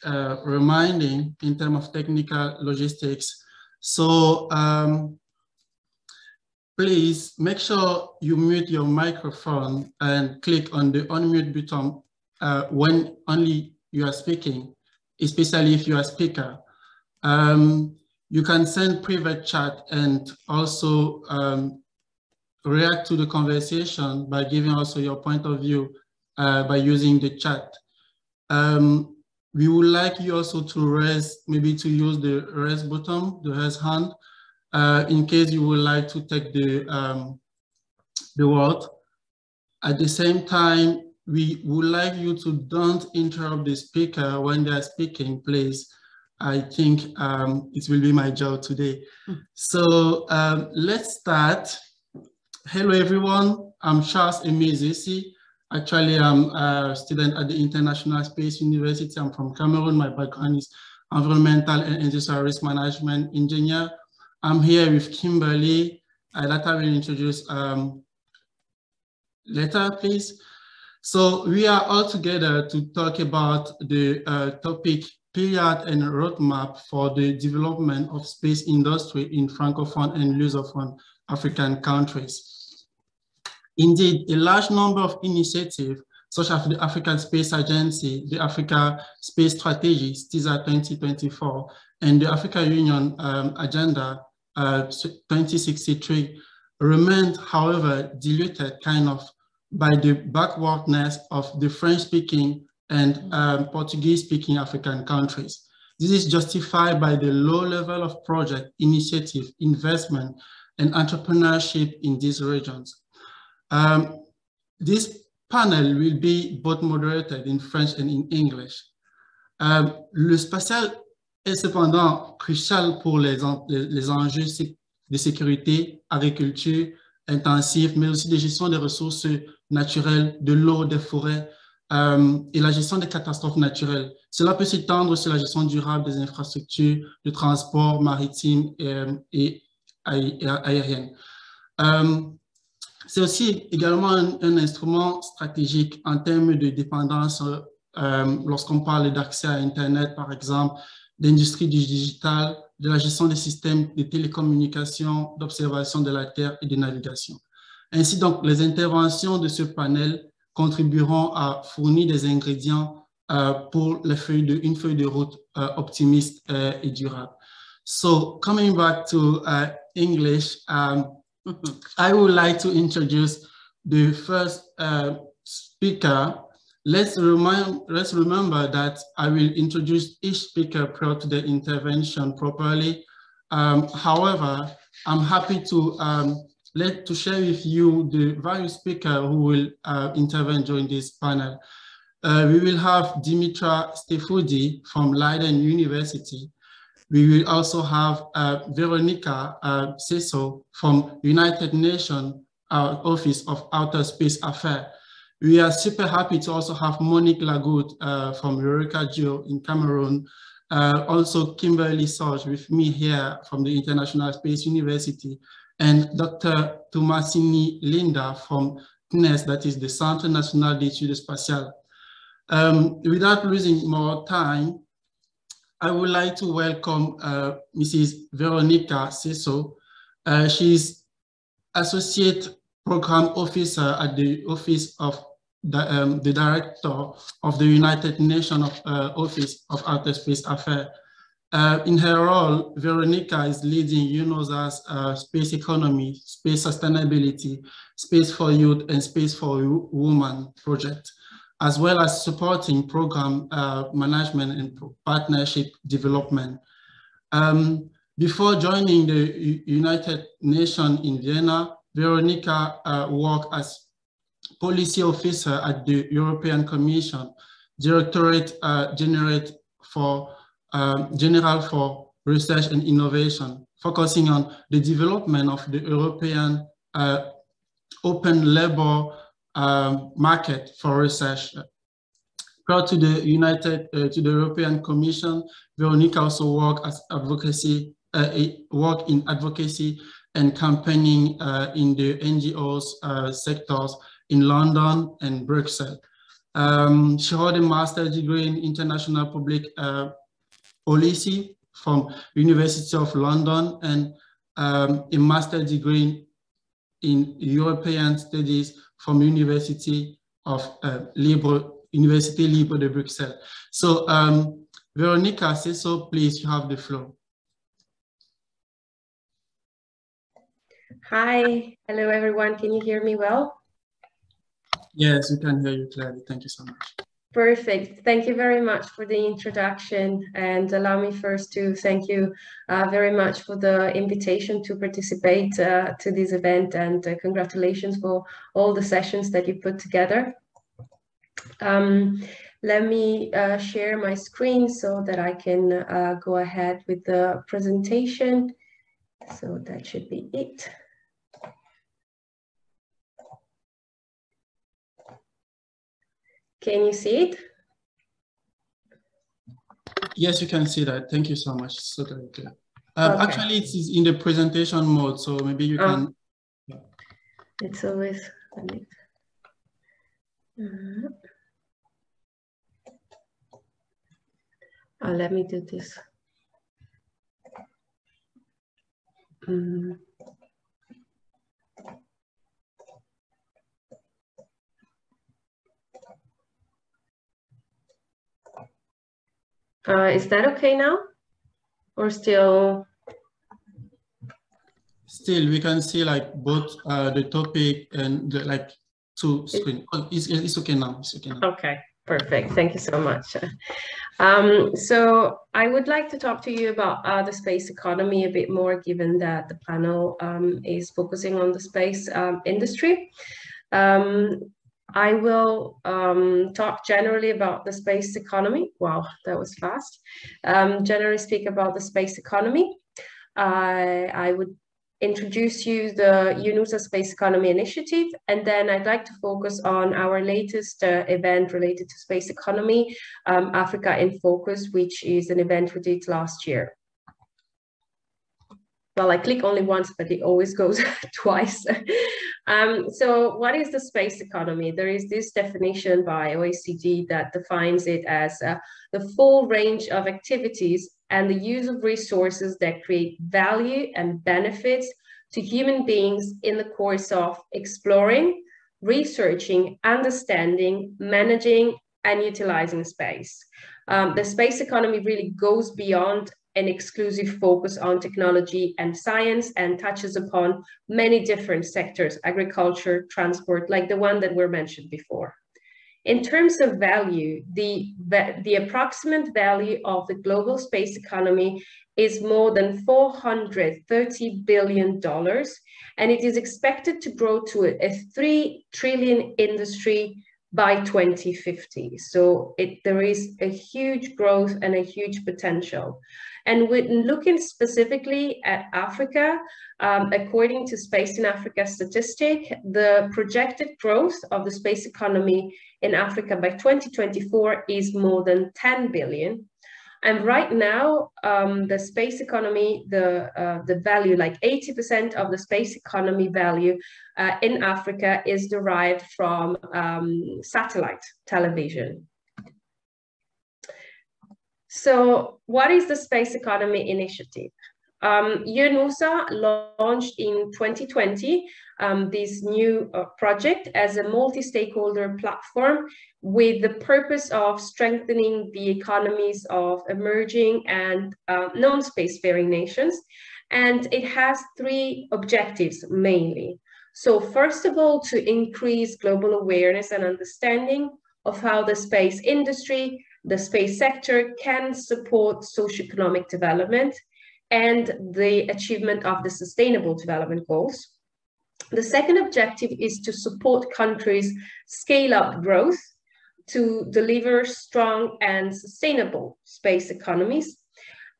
reminding in terms of technical logistics. So please make sure you mute your microphone and click on the unmute button when only you are speaking, especially if you are a speaker. You can send private chat and also react to the conversation by giving also your point of view by using the chat. We would like you also to raise, maybe to use the raise button, the raise hand, in case you would like to take the word. At the same time, we would like you to don't interrupt the speaker when they are speaking, please. I think it will be my job today. So let's start. Hello, everyone. I'm Charles Emezesi. Actually, I'm a student at the International Space University. I'm from Cameroon. My background is environmental and industrial risk management engineer. I'm here with Kimberly. Later will introduce later, please. So we are all together to talk about the topic period and roadmap for the development of space industry in francophone and lusophone African countries. Indeed, a large number of initiatives, such as the African Space Agency, the Africa Space Strategy, TISA 2024, and the Africa Union Agenda 2063, remained, however, diluted kind of by the backwardness of the French-speaking and Portuguese-speaking African countries. This is justified by the low level of project, initiative, investment, and entrepreneurship in these regions. This panel will be both moderated in French and in English. Le spatial est cependant crucial pour les enjeux de sécurité, agriculture intensive, mais aussi de gestion des ressources naturelles, de l'eau, des forêts, et la gestion des catastrophes naturelles. Cela peut s'étendre sur la gestion durable des infrastructures de transport maritime et aérienne. C'est aussi également un instrument stratégique en termes de dépendance lorsqu'on parle d'accès à Internet, par exemple, d'industrie du digital, de la gestion des systèmes de télécommunication, d'observation de la Terre et de navigation. Ainsi donc, les interventions de ce panel contribueront à fournir des ingrédients pour une feuille de route optimiste et durable. So, coming back to English, I would like to introduce the first speaker. Let's remember that I will introduce each speaker prior to the intervention properly. However, I'm happy to share with you the various speakers who will intervene during this panel. We will have Dimitra Stefoudi from Leiden University. We will also have Veronica Seso from United Nations Office of Outer Space Affairs. We are super happy to also have Monique Lagout from Eureka Geo in Cameroon. Also Kimberly Sorge with me here from the International Space University, and Dr. Tomasini Linda from CNES, that is the Centre National d'Études Spatiales. Without losing more time, I would like to welcome Mrs. Veronica Seso. She's Associate Program Officer at the Office of the Director of the United Nations Office of Outer Space Affairs. In her role, Veronica is leading UNOSA's space economy, space sustainability, space for youth, and space for women project, as well as supporting program management and partnership development. Before joining the United Nations in Vienna, Veronica worked as policy officer at the European Commission, Directorate General for Research and Innovation, focusing on the development of the European open labor market for research. Prior to the European Commission, Veronica also worked as in advocacy and campaigning in the NGOs sectors in London and Brussels. She hold a master's degree in international public policy from University of London and a master's degree in European Studies from University Libre de Bruxelles. So, Veronica, say so, please, you have the floor. Hi, hello everyone. Can you hear me well? Yes, we can hear you clearly. Thank you so much. Perfect. Thank you very much for the introduction, and allow me first to thank you very much for the invitation to participate to this event, and congratulations for all the sessions that you put together. Let me share my screen so that I can go ahead with the presentation. So that should be it. Can you see it? Yes, you can see that. Thank you so much. So very clear. Okay. Actually, it is in the presentation mode, so maybe you can. It's always. Let me do this. Is that okay now? Or still? Still, we can see like both the topic and the, like two screens. Oh, it's okay now. It's okay now. Okay, perfect. Thank you so much. So I would like to talk to you about the space economy a bit more, given that the panel is focusing on the space industry. I will talk generally about the space economy. Wow, that was fast. Generally speak about the space economy. I would introduce you the UNUSA Space Economy Initiative, and then I'd like to focus on our latest event related to space economy, Africa in Focus, which is an event we did last year. Well, I click only once, but it always goes twice. So what is the space economy? There is this definition by OECD that defines it as the full range of activities and the use of resources that create value and benefits to human beings in the course of exploring, researching, understanding, managing, and utilizing space. The space economy really goes beyond an exclusive focus on technology and science and touches upon many different sectors, agriculture, transport, like the one that were mentioned before. In terms of value, the approximate value of the global space economy is more than $430 billion, and it is expected to grow to a 3 trillion industry by 2050. So there is a huge growth and a huge potential. And when looking specifically at Africa, according to Space in Africa statistic, the projected growth of the space economy in Africa by 2024 is more than 10 billion. And right now, the space economy, the value, like 80% of the space economy value in Africa is derived from satellite television. So what is the Space Economy Initiative? UNUSA launched in 2020 this new project as a multi-stakeholder platform with the purpose of strengthening the economies of emerging and non-spacefaring nations. And it has 3 objectives mainly. So first of all, to increase global awareness and understanding of how the space industry, the space sector can support socio-economic development and the achievement of the Sustainable Development Goals. The second objective is to support countries scale up growth to deliver strong and sustainable space economies.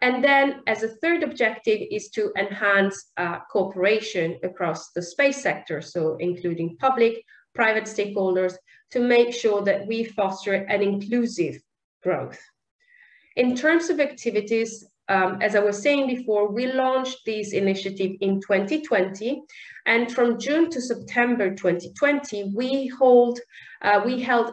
And then as a third objective is to enhance cooperation across the space sector, so including public, private stakeholders, to make sure that we foster an inclusive growth. In terms of activities, as I was saying before, we launched this initiative in 2020, and from June to September 2020, we held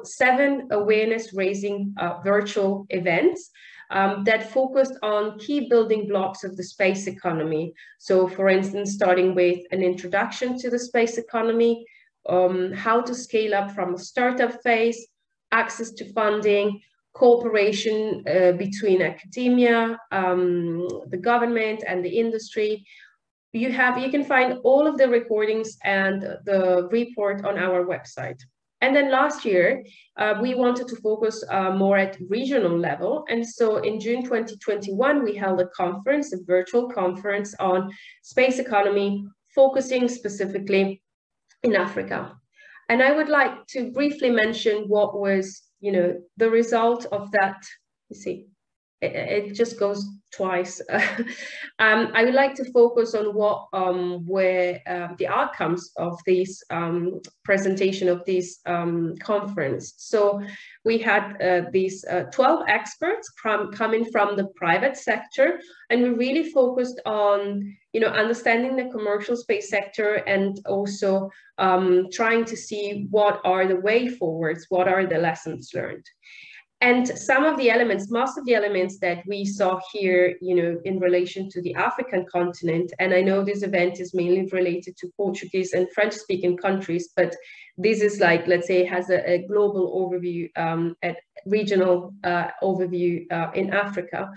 7 awareness-raising virtual events that focused on key building blocks of the space economy. So, for instance, starting with an introduction to the space economy, how to scale up from a startup phase, access to funding, cooperation between academia, the government, and the industry. You can find all of the recordings and the report on our website. And then last year, we wanted to focus more at regional level. And so in June 2021, we held a conference, a virtual conference on space economy, focusing specifically in Africa. And I would like to briefly mention what was, the result of that. You see, it just goes twice. I would like to focus on what were the outcomes of this presentation of this conference. So we had these 12 experts coming from the private sector, and we really focused on understanding the commercial space sector and also trying to see what are the way forwards, what are the lessons learned. And some of the elements, most of the elements that we saw here, in relation to the African continent, and I know this event is mainly related to Portuguese and French-speaking countries, but this is like, let's say, has a global overview, at regional overview in Africa.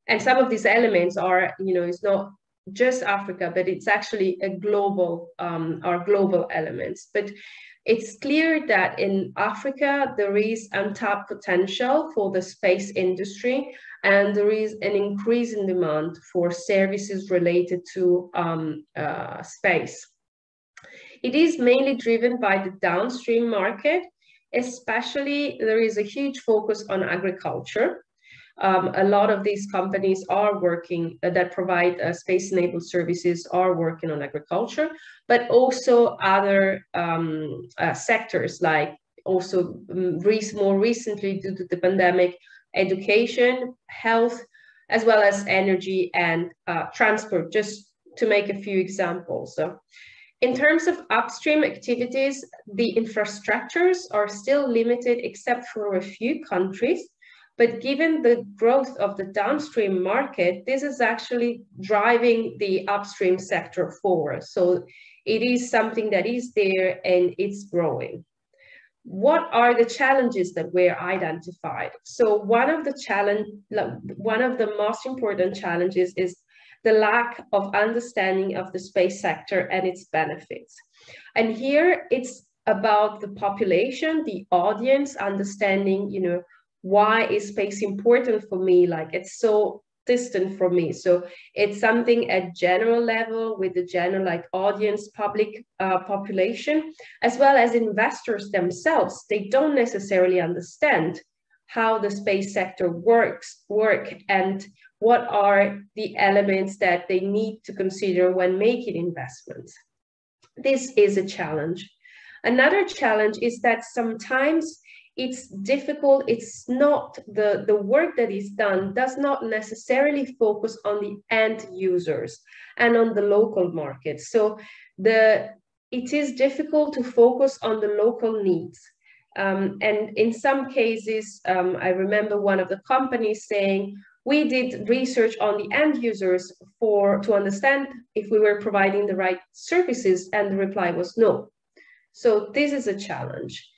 And some of these elements are, it's not just Africa, but it's actually a global, are global elements. But it's clear that in Africa, there is untapped potential for the space industry, and there is an increase in demand for services related to space. It is mainly driven by the downstream market, especially there is a huge focus on agriculture. A lot of these companies are working, that provide space-enabled services, are working on agriculture, but also other sectors, like also more recently due to the pandemic, education, health, as well as energy and transport, just to make a few examples. So, in terms of upstream activities, the infrastructures are still limited except for a few countries. But given the growth of the downstream market, this is actually driving the upstream sector forward. So it is something that is there and it's growing. What are the challenges that were identified? So one of the most important challenges is the lack of understanding of the space sector and its benefits. And here it's about the population, the audience, understanding, why is space important for me? Like, it's so distant from me. So it's something at general level with the general audience, public population, as well as investors themselves. They don't necessarily understand how the space sector work and what are the elements that they need to consider when making investments. This is a challenge. Another challenge is that sometimes it's difficult, it's not, the work that is done does not necessarily focus on the end users and on the local market. So it is difficult to focus on the local needs. And in some cases, I remember one of the companies saying, we did research on the end users to understand if we were providing the right services, and the reply was no. So this is a challenge.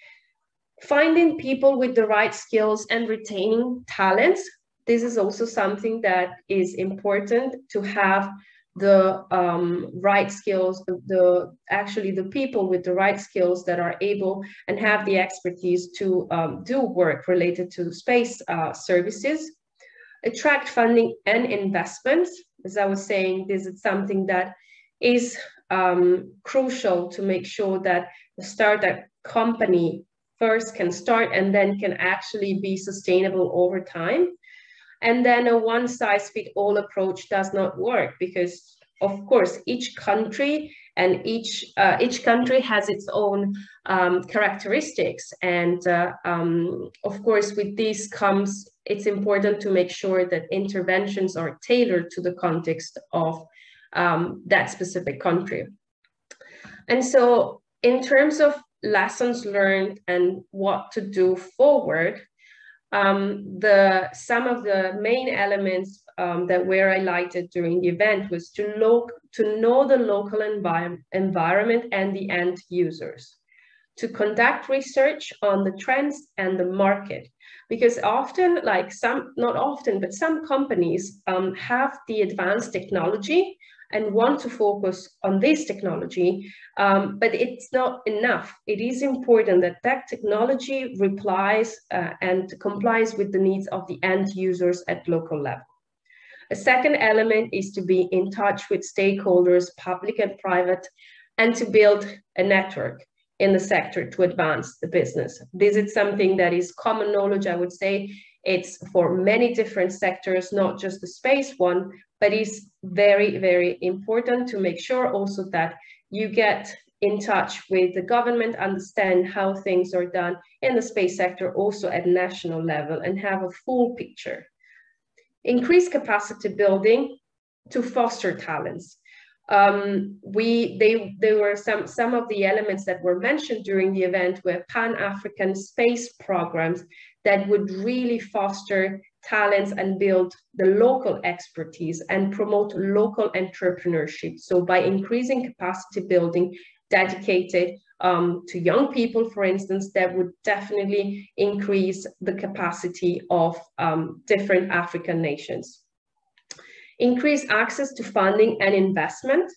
Finding people with the right skills and retaining talents, this is also something that is important, to have the right skills, actually the people with the right skills that are able and have the expertise to do work related to space services. Attract funding and investments. As I was saying, this is something that is crucial to make sure that the startup company first can start and then can actually be sustainable over time. And then a one-size-fits-all approach does not work, because of course, each country and each country has its own characteristics. And of course, with this comes, it's important to make sure that interventions are tailored to the context of that specific country. And so in terms of lessons learned and what to do forward, some of the main elements that were highlighted during the event was to know the local environment and the end users, to conduct research on the trends and the market, because often, like not often, but some companies have the advanced technology and want to focus on this technology, but it's not enough. It is important that that technology replies and complies with the needs of the end users at local level. A second element is to be in touch with stakeholders, public and private, and to build a network in the sector to advance the business. This is something that is common knowledge, I would say. It's for many different sectors, not just the space one, but it's very, very important to make sure also that you get in touch with the government, understand how things are done in the space sector, also at national level, and have a full picture. Increase capacity building to foster talents. There were some of the elements that were mentioned during the event were Pan-African space programs that would really foster talents and build the local expertise and promote local entrepreneurship. So by increasing capacity building dedicated to young people, for instance, that would definitely increase the capacity of different African nations. Increase access to funding and investment.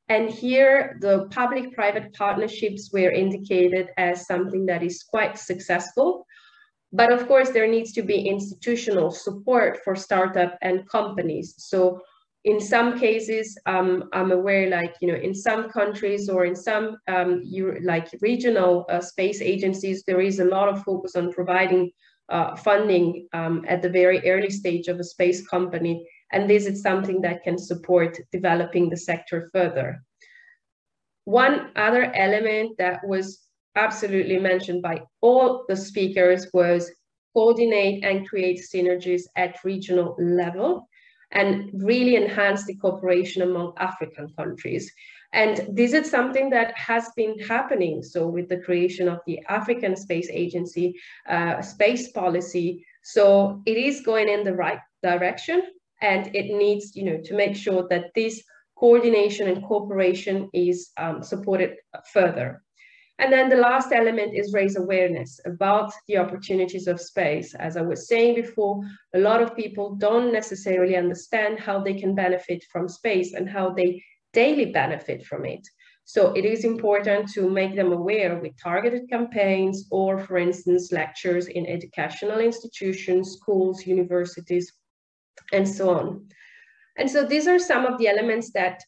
And here the public-private partnerships were indicated as something that is quite successful. But of course, there needs to be institutional support for startup and companies. So in some cases, I'm aware, like, you know, in some countries or in some like regional space agencies, there is a lot of focus on providing funding at the very early stage of a space company. And this is something that can support developing the sector further. One other element that was absolutely mentioned by all the speakers was coordinate and create synergies at regional level and really enhance the cooperation among African countries. And this is something that has been happening. So with the creation of the African Space Agency, space policy, so it is going in the right direction, and it needs, you know, to make sure that this coordination and cooperation is supported further. And then the last element is raise awareness about the opportunities of space. As I was saying before, a lot of people don't necessarily understand how they can benefit from space and how they daily benefit from it. So it is important to make them aware with targeted campaigns or, for instance, lectures in educational institutions, schools, universities, and so on. And so these are some of the elements that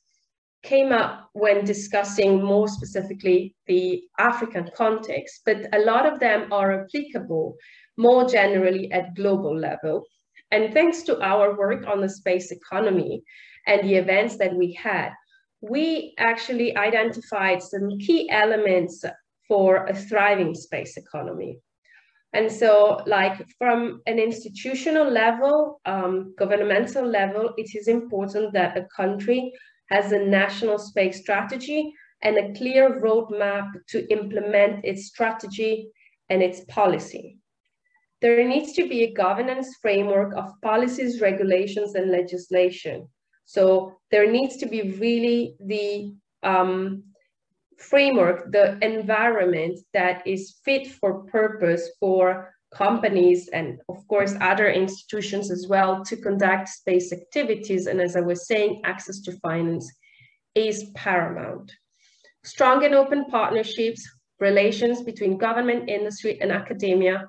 came up when discussing more specifically the African context, but a lot of them are applicable more generally at global level. And thanks to our work on the space economy and the events that we had, we actually identified some key elements for a thriving space economy. And so, like, from an institutional level, governmental level, it is important that a country has a national space strategy and a clear roadmap to implement its strategy and its policy. There needs to be a governance framework of policies, regulations, and legislation. So there needs to be really the framework, the environment that is fit for purpose for companies and, of course, other institutions as well to conduct space activities. And as I was saying, access to finance is paramount. Strong and open partnerships, relations between government, industry, and academia,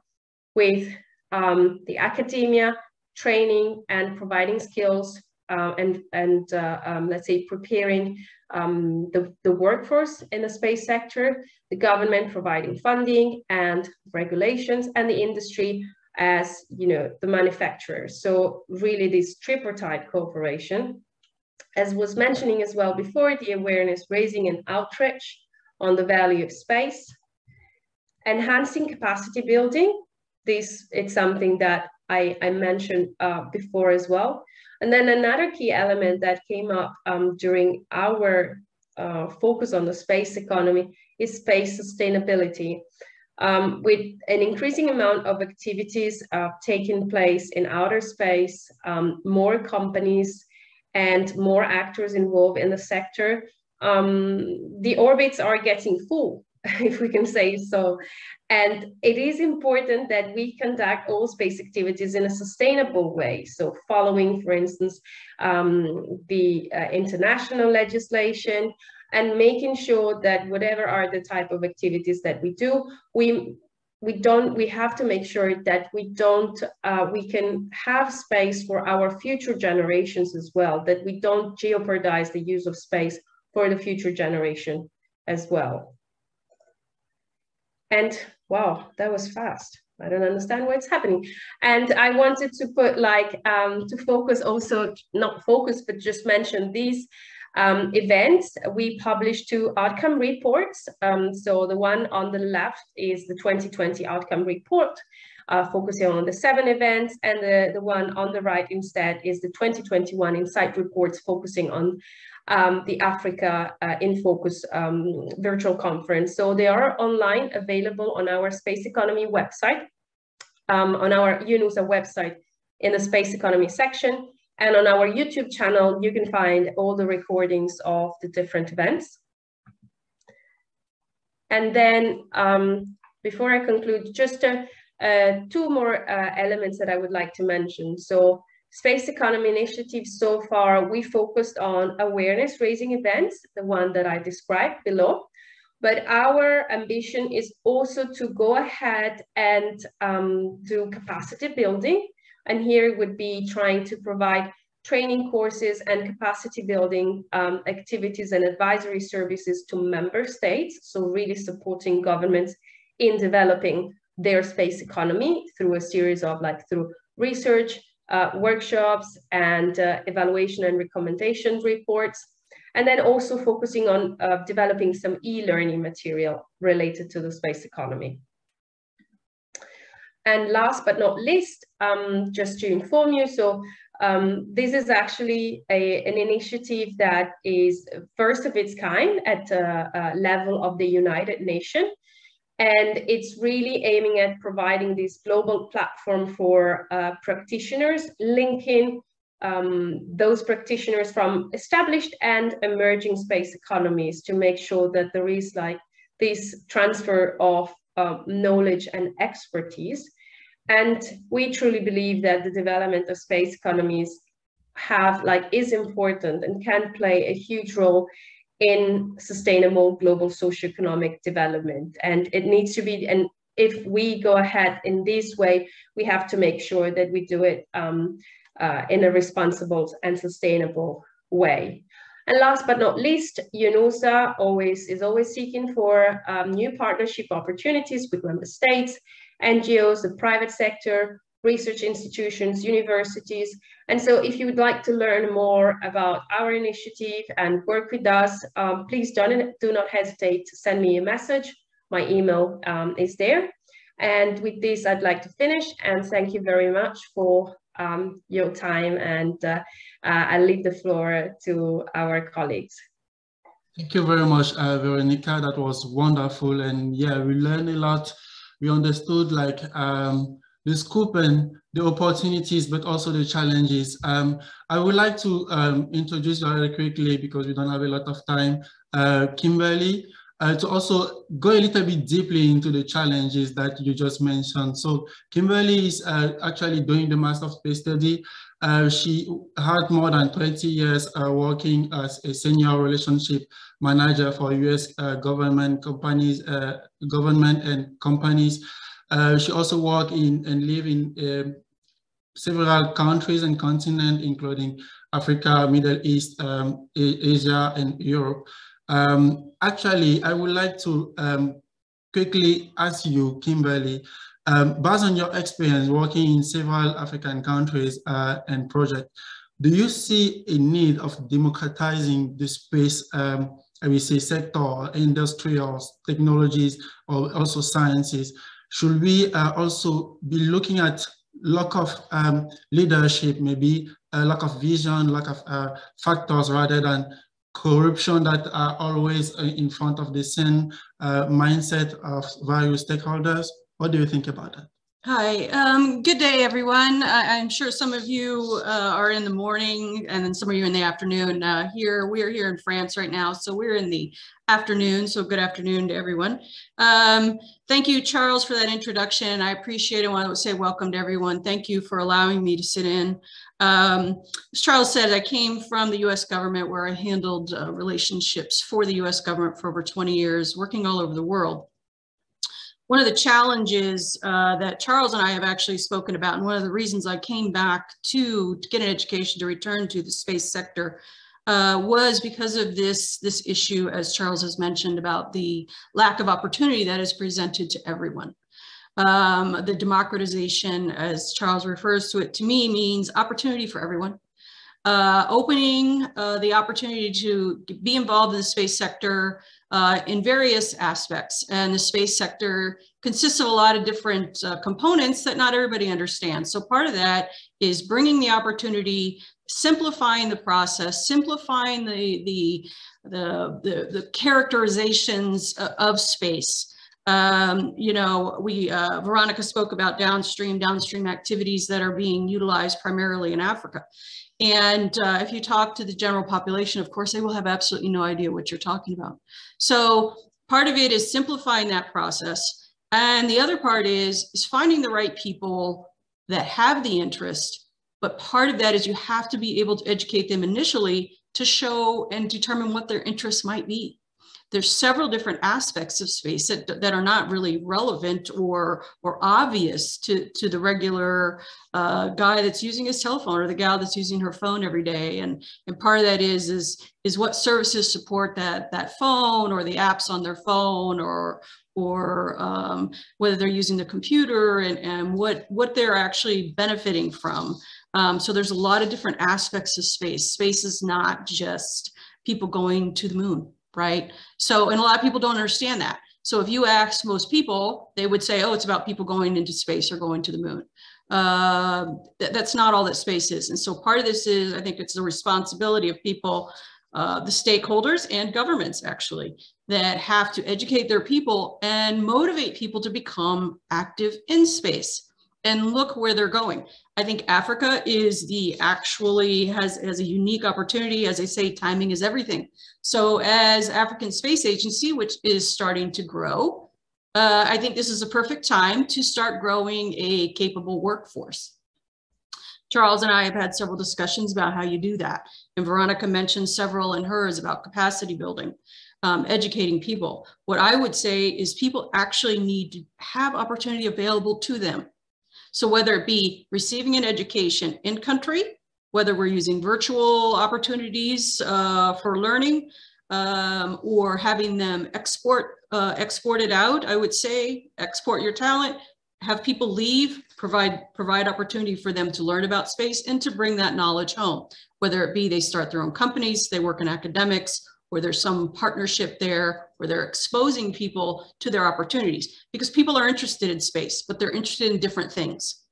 with the academia training and providing skills let's say preparing the workforce in the space sector, the government providing funding and regulations, and the industry as, you know, the manufacturers. So really this tripartite cooperation. as was mentioning as well before, the awareness raising and outreach on the value of space, enhancing capacity building. This is something that I mentioned before as well. And then another key element that came up during our focus on the space economy is space sustainability. With an increasing amount of activities taking place in outer space, more companies and more actors involved in the sector, the orbits are getting full, if we can say so. And it is important that we conduct all space activities in a sustainable way. So following, for instance, the international legislation, and making sure that whatever are the type of activities that we do, we have to make sure that we can have space for our future generations as well, that we don't jeopardize the use of space for the future generation as well. And wow, that was fast. I don't understand what's happening. And I wanted to put to focus also, not focus, but just mention these events. We published 2 outcome reports. So the one on the left is the 2020 outcome report, focusing on the 7 events, and the one on the right instead is the 2021 insight reports, focusing on the Africa in Focus virtual conference. So they are online, available on our Space Economy website, on our UNUSA website in the Space Economy section. And on our YouTube channel, you can find all the recordings of the different events. And then before I conclude, just 2 more elements that I would like to mention. So Space Economy Initiative, so far, we focused on awareness raising events, the one that I described below. But our ambition is also to go ahead and do capacity building. And here would be trying to provide training courses and capacity building activities and advisory services to member states. So really supporting governments in developing their space economy through a series of through research, workshops, and evaluation and recommendation reports. And then also focusing on developing some e-learning material related to the space economy. And last but not least, just to inform you, so this is actually an initiative that is first of its kind at a level of the United Nations. And it's really aiming at providing this global platform for practitioners, linking those practitioners from established and emerging space economies to make sure that there is this transfer of knowledge and expertise. And we truly believe that the development of space economies is important and can play a huge role in sustainable global socio-economic development. And it needs to be, and if we go ahead in this way, we have to make sure that we do it in a responsible and sustainable way. And last but not least, UNUSA is always seeking for new partnership opportunities with member states, NGOs, the private sector, research institutions, universities. And so if you would like to learn more about our initiative and work with us, please do not hesitate to send me a message. My email is there. And with this, I'd like to finish and thank you very much for your time, and I'll leave the floor to our colleagues. Thank you very much, Veronica. That was wonderful. And yeah, we learned a lot. We understood the scope and the opportunities, but also the challenges. I would like to introduce very quickly, because we don't have a lot of time, Kimberly, to also go a little bit deeply into the challenges that you just mentioned. So Kimberly is actually doing the Master of Space Study. She had more than 20 years working as a senior relationship manager for US government and companies. She also worked in and live in several countries and continents, including Africa, Middle East, Asia, and Europe. Actually, I would like to quickly ask you, Kimberly, based on your experience working in several African countries and projects, do you see a need of democratizing the space, I would say, sector, industrial technologies, or also sciences? Should we also be looking at lack of leadership, maybe a lack of vision, lack of factors, rather than corruption that are always in front of the same mindset of various stakeholders? What do you think about that? Hi, good day, everyone. I'm sure some of you are in the morning and then some of you in the afternoon. We are here in France right now, so we're in the afternoon, so good afternoon to everyone. Thank you, Charles, for that introduction. I appreciate it. I want to say welcome to everyone. Thank you for allowing me to sit in. As Charles said, I came from the US government, where I handled relationships for the US government for over 20 years, working all over the world. One of the challenges that Charles and I have actually spoken about, and one of the reasons I came back to get an education to return to the space sector, was because of this issue, as Charles has mentioned, about the lack of opportunity that is presented to everyone. The democratization, as Charles refers to it, to me means opportunity for everyone. Opening the opportunity to be involved in the space sector in various aspects. And the space sector consists of a lot of different components that not everybody understands. So part of that is bringing the opportunity, simplifying the process, simplifying the characterizations of space. You know, Veronica spoke about downstream activities that are being utilized primarily in Africa. And if you talk to the general population, of course, they will have absolutely no idea what you're talking about. So part of it is simplifying that process. And the other part is finding the right people that have the interest. But part of that is you have to be able to educate them initially to show and determine what their interests might be. There's several different aspects of space that are not really relevant or obvious to the regular guy that's using his cell phone or the gal that's using her phone every day. And part of that is what services support that phone or the apps on their phone, or whether they're using the computer and what they're actually benefiting from. So there's a lot of different aspects of space. Space is not just people going to the moon. Right? So, and a lot of people don't understand that. So if you ask most people, they would say, oh, it's about people going into space or going to the moon. That's not all that space is. And so part of this is, I think it's the responsibility of people, the stakeholders and governments actually, that have to educate their people and motivate people to become active in space. And look where they're going. I think Africa has a unique opportunity. As I say, timing is everything. So as African Space Agency, which is starting to grow, I think this is a perfect time to start growing a capable workforce. Charles and I have had several discussions about how you do that. And Veronica mentioned several in hers about capacity building, educating people. What I would say is people actually need to have opportunity available to them. So whether it be receiving an education in country, whether we're using virtual opportunities for learning, or having them export it out, I would say export your talent, have people leave, provide opportunity for them to learn about space and to bring that knowledge home, whether it be they start their own companies, they work in academics, or there's some partnership there where they're exposing people to their opportunities, because people are interested in space, but they're interested in different things.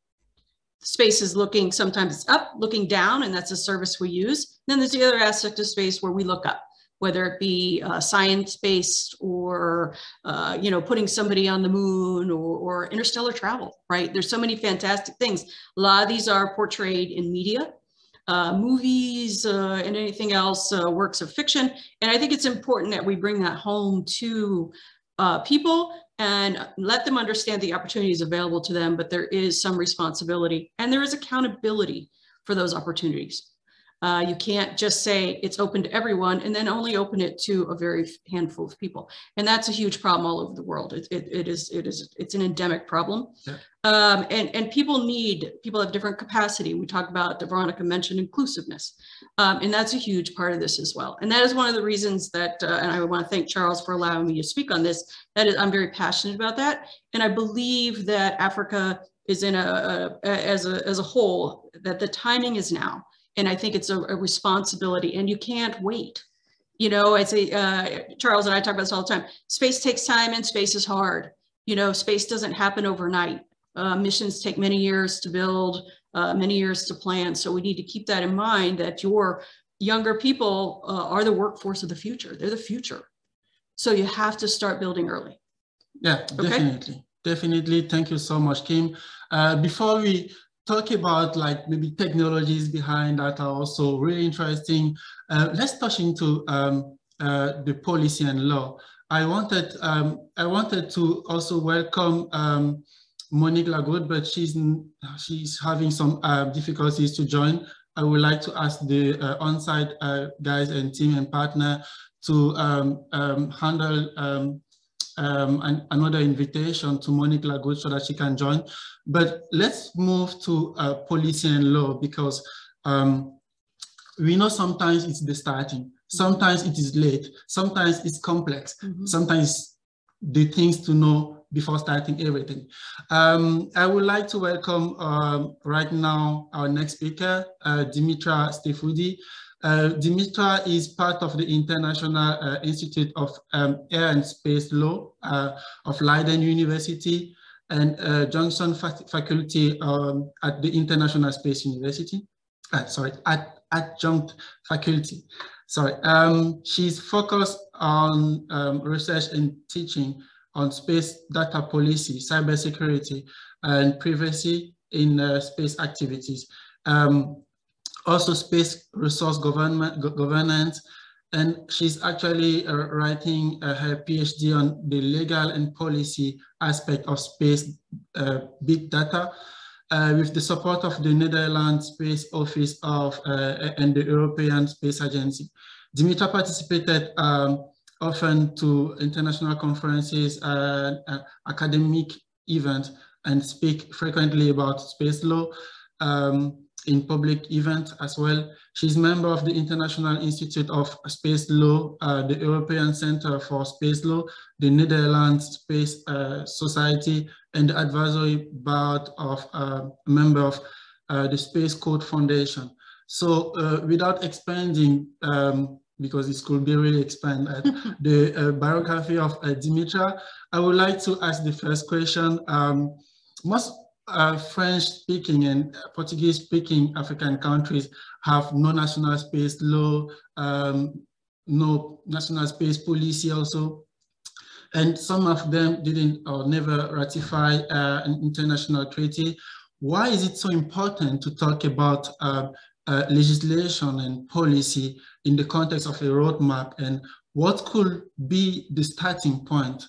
Space is looking, sometimes it's up, looking down, and that's a service we use. Then there's the other aspect of space where we look up, whether it be science-based or, putting somebody on the moon or interstellar travel, right? There's so many fantastic things. A lot of these are portrayed in media, movies, and anything else, works of fiction. And I think it's important that we bring that home to people and let them understand the opportunities available to them, but there is some responsibility and there is accountability for those opportunities. You can't just say it's open to everyone and then only open it to a very handful of people. And that's a huge problem all over the world. It's an endemic problem. Yeah. And people have different capacity. We talk about, Veronica mentioned inclusiveness. And that's a huge part of this as well. And that is one of the reasons that, and I want to thank Charles for allowing me to speak on this, I'm very passionate about that. And I believe that Africa is in as a whole, that the timing is now. And I think it's a responsibility, and you can't wait. You know, it's Charles and I talk about this all the time. Space takes time and space is hard. You know, space doesn't happen overnight. Missions take many years to build, many years to plan. So we need to keep that in mind, that your younger people are the workforce of the future. They're the future. So you have to start building early. Yeah, definitely. Okay? Definitely. Thank you so much, Kim. Before we talk about like maybe technologies behind that are also really interesting, let's touch into the policy and law. I wanted to also welcome Monique Lagoud, but she's having some difficulties to join. I would like to ask the on-site guys and team and partner to handle another invitation to Monique Lagoud so that she can join. But let's move to policy and law, because we know sometimes it's the starting, sometimes it is late, sometimes it's complex, sometimes the things to know before starting everything. I would like to welcome right now our next speaker, Dimitra Stefudi. Dimitra is part of the International Institute of Air and Space Law of Leiden University and Johnson Faculty at the International Space University. Adjunct faculty. She's focused on research and teaching on space data policy, cybersecurity, and privacy in space activities. Also space resource governance, and she's actually writing her PhD on the legal and policy aspect of space big data with the support of the Netherlands Space Office and the European Space Agency. Dimitra participated often to international conferences and academic events and speak frequently about space law in public events as well. She's a member of the International Institute of Space Law, the European Center for Space Law, the Netherlands Space Society, and the advisory board of member of the Space Code Foundation. So without expanding, because this could be really expanded, the biography of Dimitra, I would like to ask the first question. Most French-speaking and Portuguese-speaking African countries have no national space law, no national space policy also, and some of them didn't or never ratify an international treaty. Why is it so important to talk about legislation and policy in the context of a roadmap, and what could be the starting point?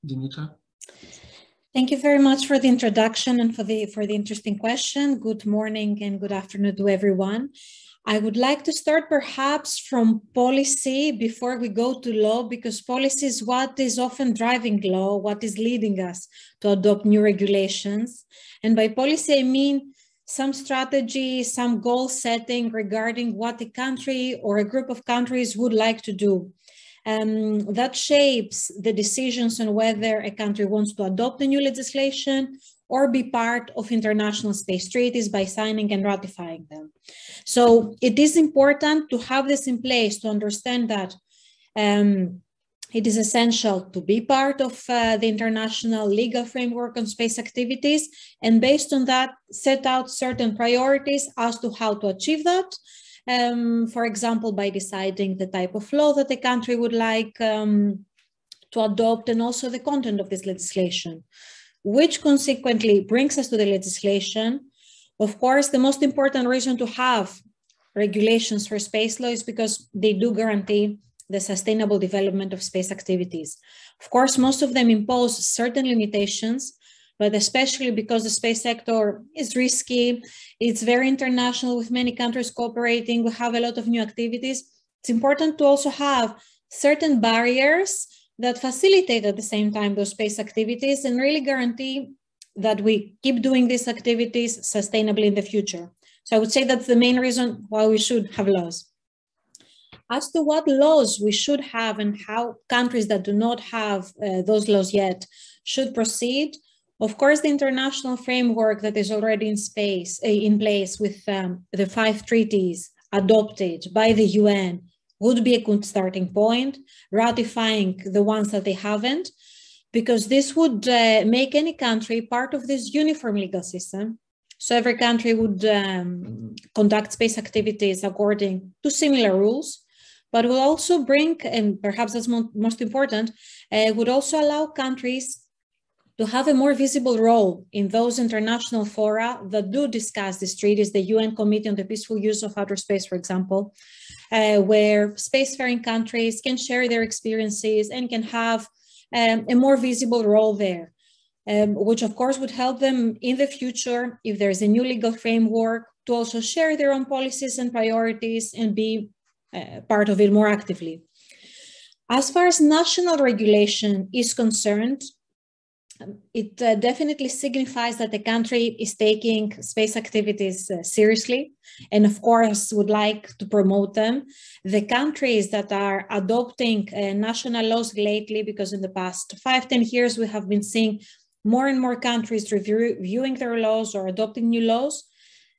Dimitra? Thank you very much for the introduction and for the interesting question. Good morning and good afternoon to everyone. I would like to start perhaps from policy before we go to law, because policy is what is often driving law, what is leading us to adopt new regulations. And by policy, I mean some strategy, some goal setting regarding what a country or a group of countries would like to do. That shapes the decisions on whether a country wants to adopt a new legislation or be part of international space treaties by signing and ratifying them. So it is important to have this in place to understand that it is essential to be part of the international legal framework on space activities, and based on that, set out certain priorities as to how to achieve that. For example, by deciding the type of law that the country would like to adopt, and also the content of this legislation, which consequently brings us to the legislation. Of course, the most important reason to have regulations for space law is because they do guarantee the sustainable development of space activities. Of course, most of them impose certain limitations, but especially because the space sector is risky, it's very international with many countries cooperating, we have a lot of new activities. It's important to also have certain barriers that facilitate at the same time those space activities and really guarantee that we keep doing these activities sustainably in the future. So I would say that's the main reason why we should have laws. As to what laws we should have and how countries that do not have those laws yet should proceed, Of course, the international framework that is already in place with the 5 treaties adopted by the UN would be a good starting point, ratifying the ones that they haven't, because this would make any country part of this uniform legal system. So every country would conduct space activities according to similar rules, but will also bring, and perhaps that's most important, would also allow countries to have a more visible role in those international fora that do discuss these treaties, the UN Committee on the Peaceful Use of Outer Space, for example, where spacefaring countries can share their experiences and can have a more visible role there, which of course would help them in the future, if there's a new legal framework, to also share their own policies and priorities and be part of it more actively. As far as national regulation is concerned, it definitely signifies that the country is taking space activities seriously and of course would like to promote them. The countries that are adopting national laws lately, because in the past 5-10 years we have been seeing more and more countries reviewing their laws or adopting new laws,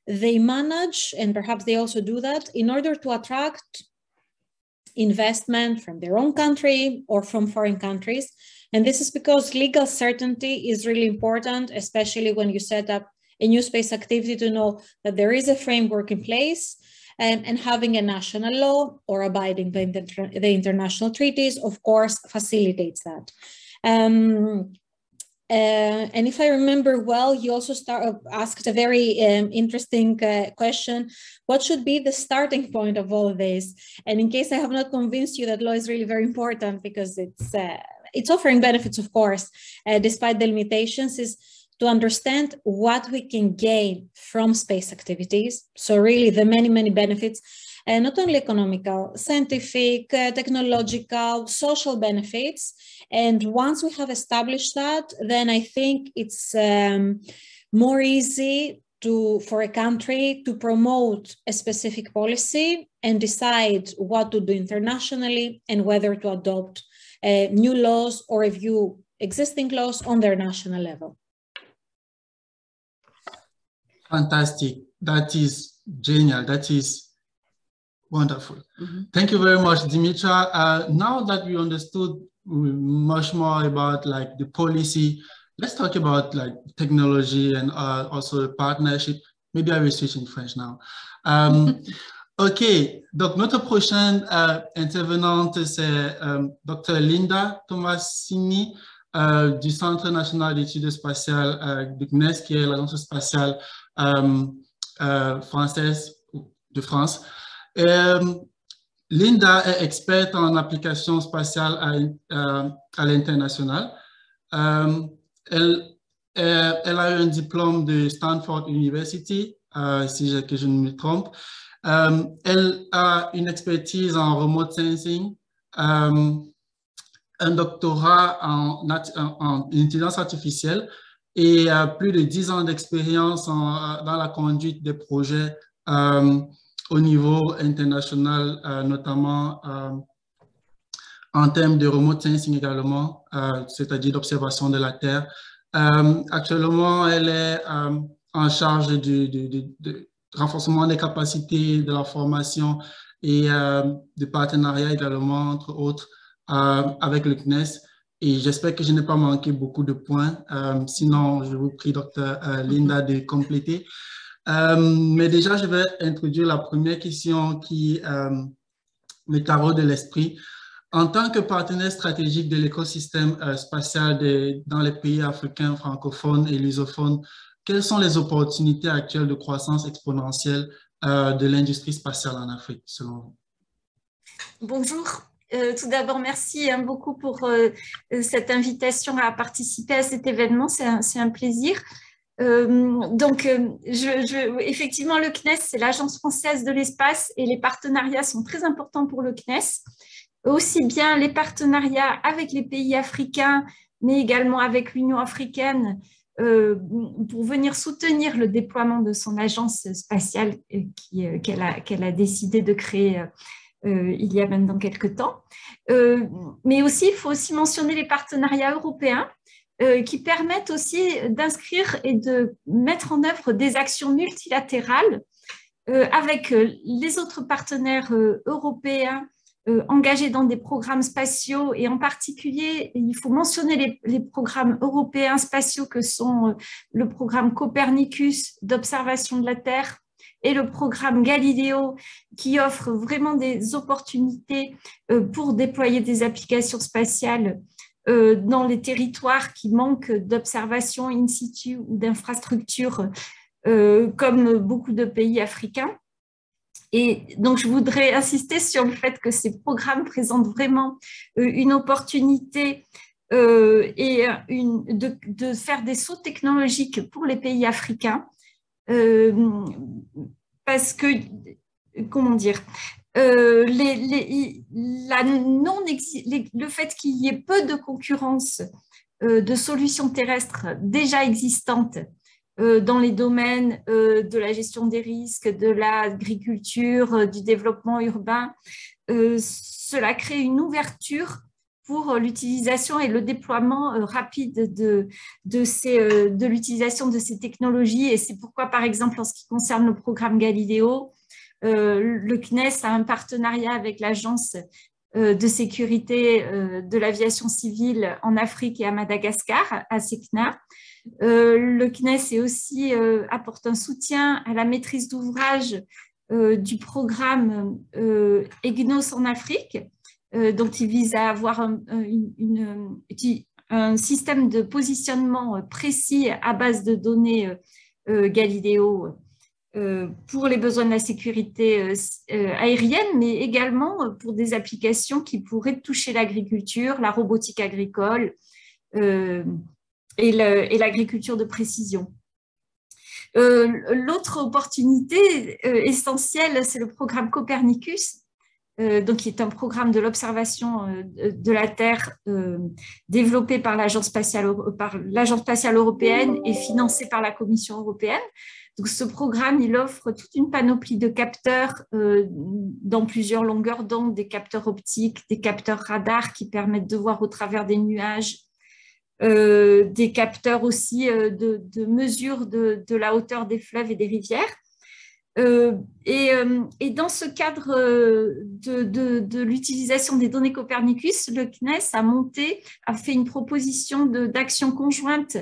they manage, and perhaps they also do that, in order to attract investment from their own country or from foreign countries. And this is because legal certainty is really important, especially when you set up a new space activity, to know that there is a framework in place, and having a national law or abiding by the international treaties, of course, facilitates that. And if I remember well, you also asked a very interesting question: what should be the starting point of all of this? And in case I have not convinced you that law is really very important, because it's offering benefits, of course, despite the limitations, is to understand what we can gain from space activities. So really the many, many benefits, and not only economical, scientific, technological, social benefits. And once we have established that, then I think it's more easy for a country to promote a specific policy and decide what to do internationally and whether to adopt new laws or review existing laws on their national level. Fantastic. That is genial. That is wonderful. Mm-hmm. Thank you very much, Dimitra. Now that we understood much more about like the policy, let's talk about like technology and also the partnership. Maybe I will switch in French now. Ok, donc notre prochaine intervenante, c'est Dr. Linda Tomasini du Centre national d'études spatiales du CNES, qui est l'agence spatiale française de France. Linda est experte en application spatiale à l'international. Elle a eu un diplôme de Stanford University, si je ne me trompe. Elle a une expertise en remote sensing, un doctorat en intelligence artificielle et plus de 10 ans d'expérience dans la conduite des projets au niveau international, notamment en termes de remote sensing également, c'est-à-dire d'observation de la Terre. Actuellement, elle est en charge du renforcement des capacités, de la formation et de partenariat également, entre autres, avec le CNES. Et j'espère que je n'ai pas manqué beaucoup de points. Sinon, je vous prie, Dr. Linda, de compléter. Mais déjà, je vais introduire la première question qui me taraude de l'esprit. En tant que partenaire stratégique de l'écosystème spatial dans les pays africains, francophones et lusophones, quelles sont les opportunités actuelles de croissance exponentielle de l'industrie spatiale en Afrique, selon vous? Bonjour. Tout d'abord, merci beaucoup pour cette invitation à participer à cet événement. C'est un plaisir. Effectivement, le CNES, c'est l'Agence française de l'espace et les partenariats sont très importants pour le CNES. Aussi bien les partenariats avec les pays africains, mais également avec l'Union africaine, pour venir soutenir le déploiement de son agence spatiale qu'elle a décidé de créer il y a maintenant quelques temps. Mais aussi, il faut aussi mentionner les partenariats européens qui permettent aussi d'inscrire et de mettre en œuvre des actions multilatérales avec les autres partenaires européens engagés dans des programmes spatiaux, et en particulier, il faut mentionner les programmes européens spatiaux que sont le programme Copernicus d'observation de la Terre et le programme Galileo, qui offre vraiment des opportunités pour déployer des applications spatiales dans les territoires qui manquent d'observation in situ ou d'infrastructures, comme beaucoup de pays africains. Et donc, je voudrais insister sur le fait que ces programmes présentent vraiment une opportunité de faire des sauts technologiques pour les pays africains, parce que, comment dire, le fait qu'il y ait peu de concurrence de solutions terrestres déjà existantes dans les domaines de la gestion des risques, de l'agriculture, du développement urbain, cela crée une ouverture pour l'utilisation et le déploiement rapide de l'utilisation de ces technologies. Et c'est pourquoi, par exemple, en ce qui concerne le programme Galileo, le CNES a un partenariat avec l'Agence de sécurité de l'aviation civile en Afrique et à Madagascar, à SECNA. Le CNES aussi apporte un soutien à la maîtrise d'ouvrage du programme EGNOS en Afrique, dont il vise à avoir un système de positionnement précis à base de données Galileo pour les besoins de la sécurité aérienne, mais également pour des applications qui pourraient toucher l'agriculture, la robotique agricole et l'agriculture de précision. L'autre opportunité essentielle, c'est le programme Copernicus, donc qui est un programme de l'observation de la Terre développé par l'Agence spatiale européenne et financé par la Commission européenne. Donc, ce programme, il offre toute une panoplie de capteurs dans plusieurs longueurs d'onde, des capteurs optiques, des capteurs radars qui permettent de voir au travers des nuages, des capteurs aussi de mesure de la hauteur des fleuves et des rivières. Et dans ce cadre de l'utilisation des données Copernicus, le CNES a fait une proposition d'action conjointe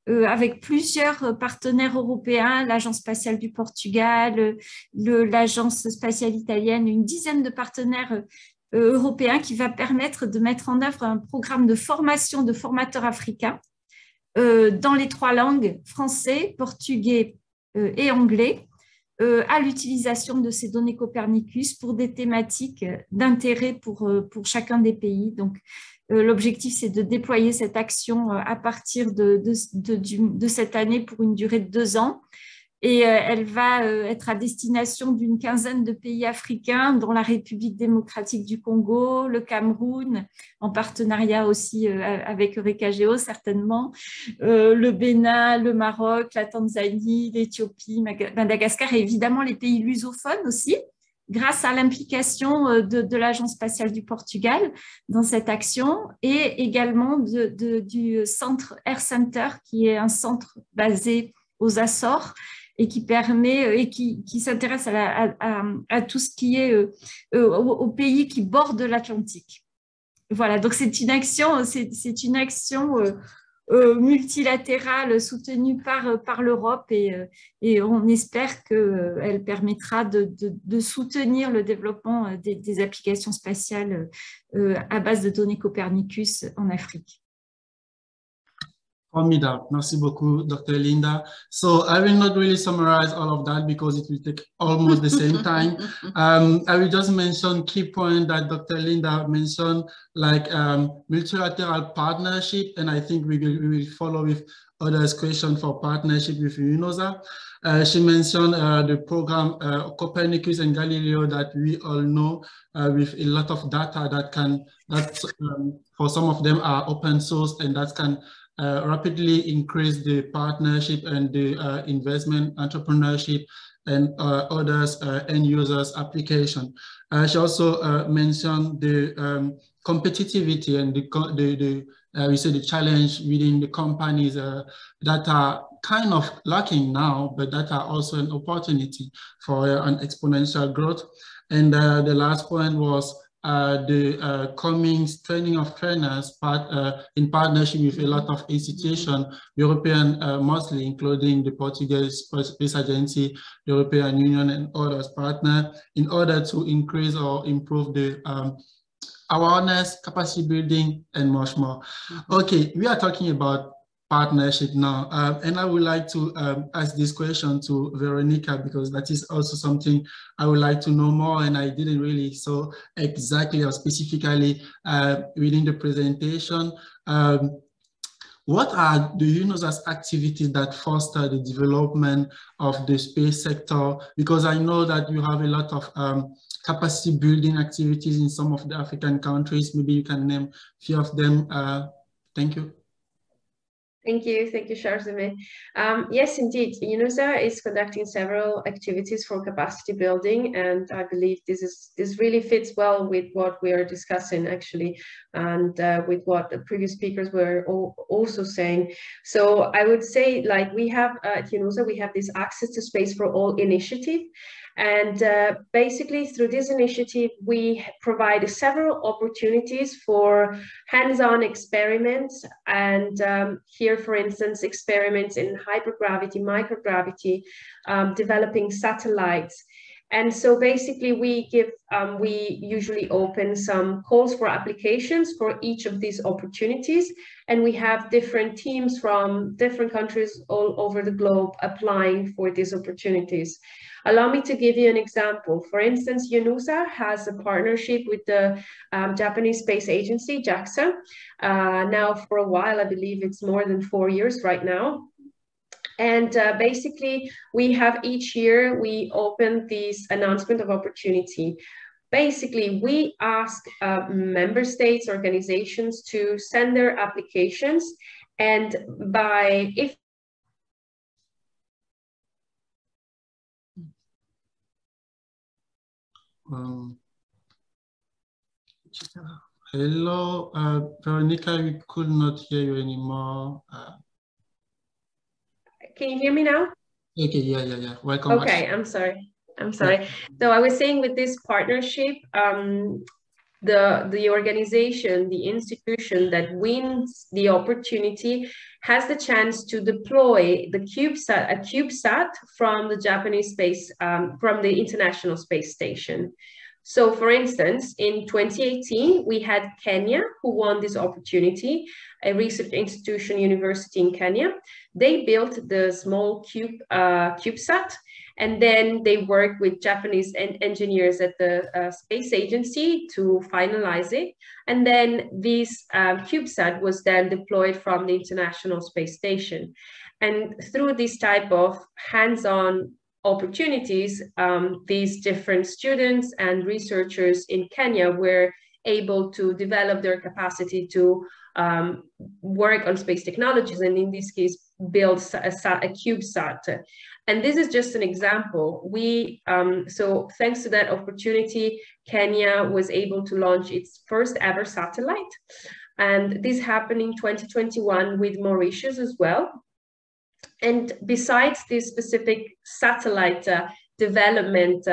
avec plusieurs partenaires européens, l'Agence spatiale du Portugal, l'Agence spatiale italienne, une dizaine de partenaires européens, qui va permettre de mettre en œuvre un programme de formation de formateurs africains dans les 3 langues, français, portugais et anglais, à l'utilisation de ces données Copernicus pour des thématiques d'intérêt pour chacun des pays. Donc, l'objectif, c'est de déployer cette action à partir de cette année pour une durée de 2 ans. Et elle va être à destination d'une quinzaine de pays africains, dont la République démocratique du Congo, le Cameroun, en partenariat aussi avec Eureka Geo certainement, le Bénin, le Maroc, la Tanzanie, l'Éthiopie, Madagascar et évidemment les pays lusophones aussi, grâce à l'implication de l'Agence spatiale du Portugal dans cette action, et également du centre Air Center, qui est un centre basé aux Açores et qui permet et qui s'intéresse à tout ce qui est aux pays qui bordent l'Atlantique. Voilà, donc c'est une action multilatérale soutenue par l'Europe, et on espère qu'elle permettra de soutenir le développement des applications spatiales à base de données Copernicus en Afrique. Formidable. Merci beaucoup, Dr. Linda. So I will not really summarize all of that because it will take almost the same time. I will just mention key points that Dr. Linda mentioned, like multilateral partnership, and I think we will follow with others' question for partnership with UNOSA. She mentioned the program Copernicus and Galileo that we all know with a lot of data that for some of them are open source, and that can rapidly increase the partnership and the investment, entrepreneurship, and others end users application. She also mentioned the competitivity and the we see the challenge within the companies that are kind of lacking now, but that are also an opportunity for an exponential growth. And the last point was the coming training of trainers in partnership with a lot of institutions, European mostly, including the Portuguese Space Agency, the European Union and others partner, in order to increase or improve the awareness, capacity building, and much more. Okay, we are talking about partnership now, and I would like to ask this question to Veronica, because that is also something I would like to know more, and I didn't really so exactly or specifically within the presentation. What are the UNOSA's activities that foster the development of the space sector? Because I know that you have a lot of capacity building activities in some of the African countries. Maybe you can name a few of them. Thank you. Thank you, Charzeme. Yes, indeed, UNOSA is conducting several activities for capacity building, and I believe this really fits well with what we are discussing actually, and with what the previous speakers were also saying. So I would say, like, we have at UNOSA, we have this Access to Space for All initiative. And basically through this initiative, we provide several opportunities for hands-on experiments. And here, for instance, experiments in hypergravity, microgravity, developing satellites. And so basically we usually open some calls for applications for each of these opportunities. And we have different teams from different countries all over the globe applying for these opportunities. Allow me to give you an example. For instance, UNOSA has a partnership with the Japanese Space Agency, JAXA. Now for a while, I believe it's more than 4 years right now. And basically, we have each year, we open this announcement of opportunity. Basically, we ask member states, organizations to send their applications. And if hello, Veronica, we could not hear you anymore. Can you hear me now? Okay, yeah. Welcome. Okay, I'm sorry. Yeah. So I was saying, with this partnership, the organization, the institution that wins the opportunity has the chance to deploy a CubeSat from the Japanese space, from the International Space Station. So for instance, in 2018, we had Kenya who won this opportunity, a research institution university in Kenya. They built the small CubeSat, and then they worked with Japanese engineers at the space agency to finalize it. And then this CubeSat was then deployed from the International Space Station. And through this type of hands-on opportunities, these different students and researchers in Kenya were able to develop their capacity to work on space technologies, and in this case, build a CubeSat. And this is just an example. So thanks to that opportunity, Kenya was able to launch its first ever satellite. And this happened in 2021 with Mauritius as well. And besides this specific satellite development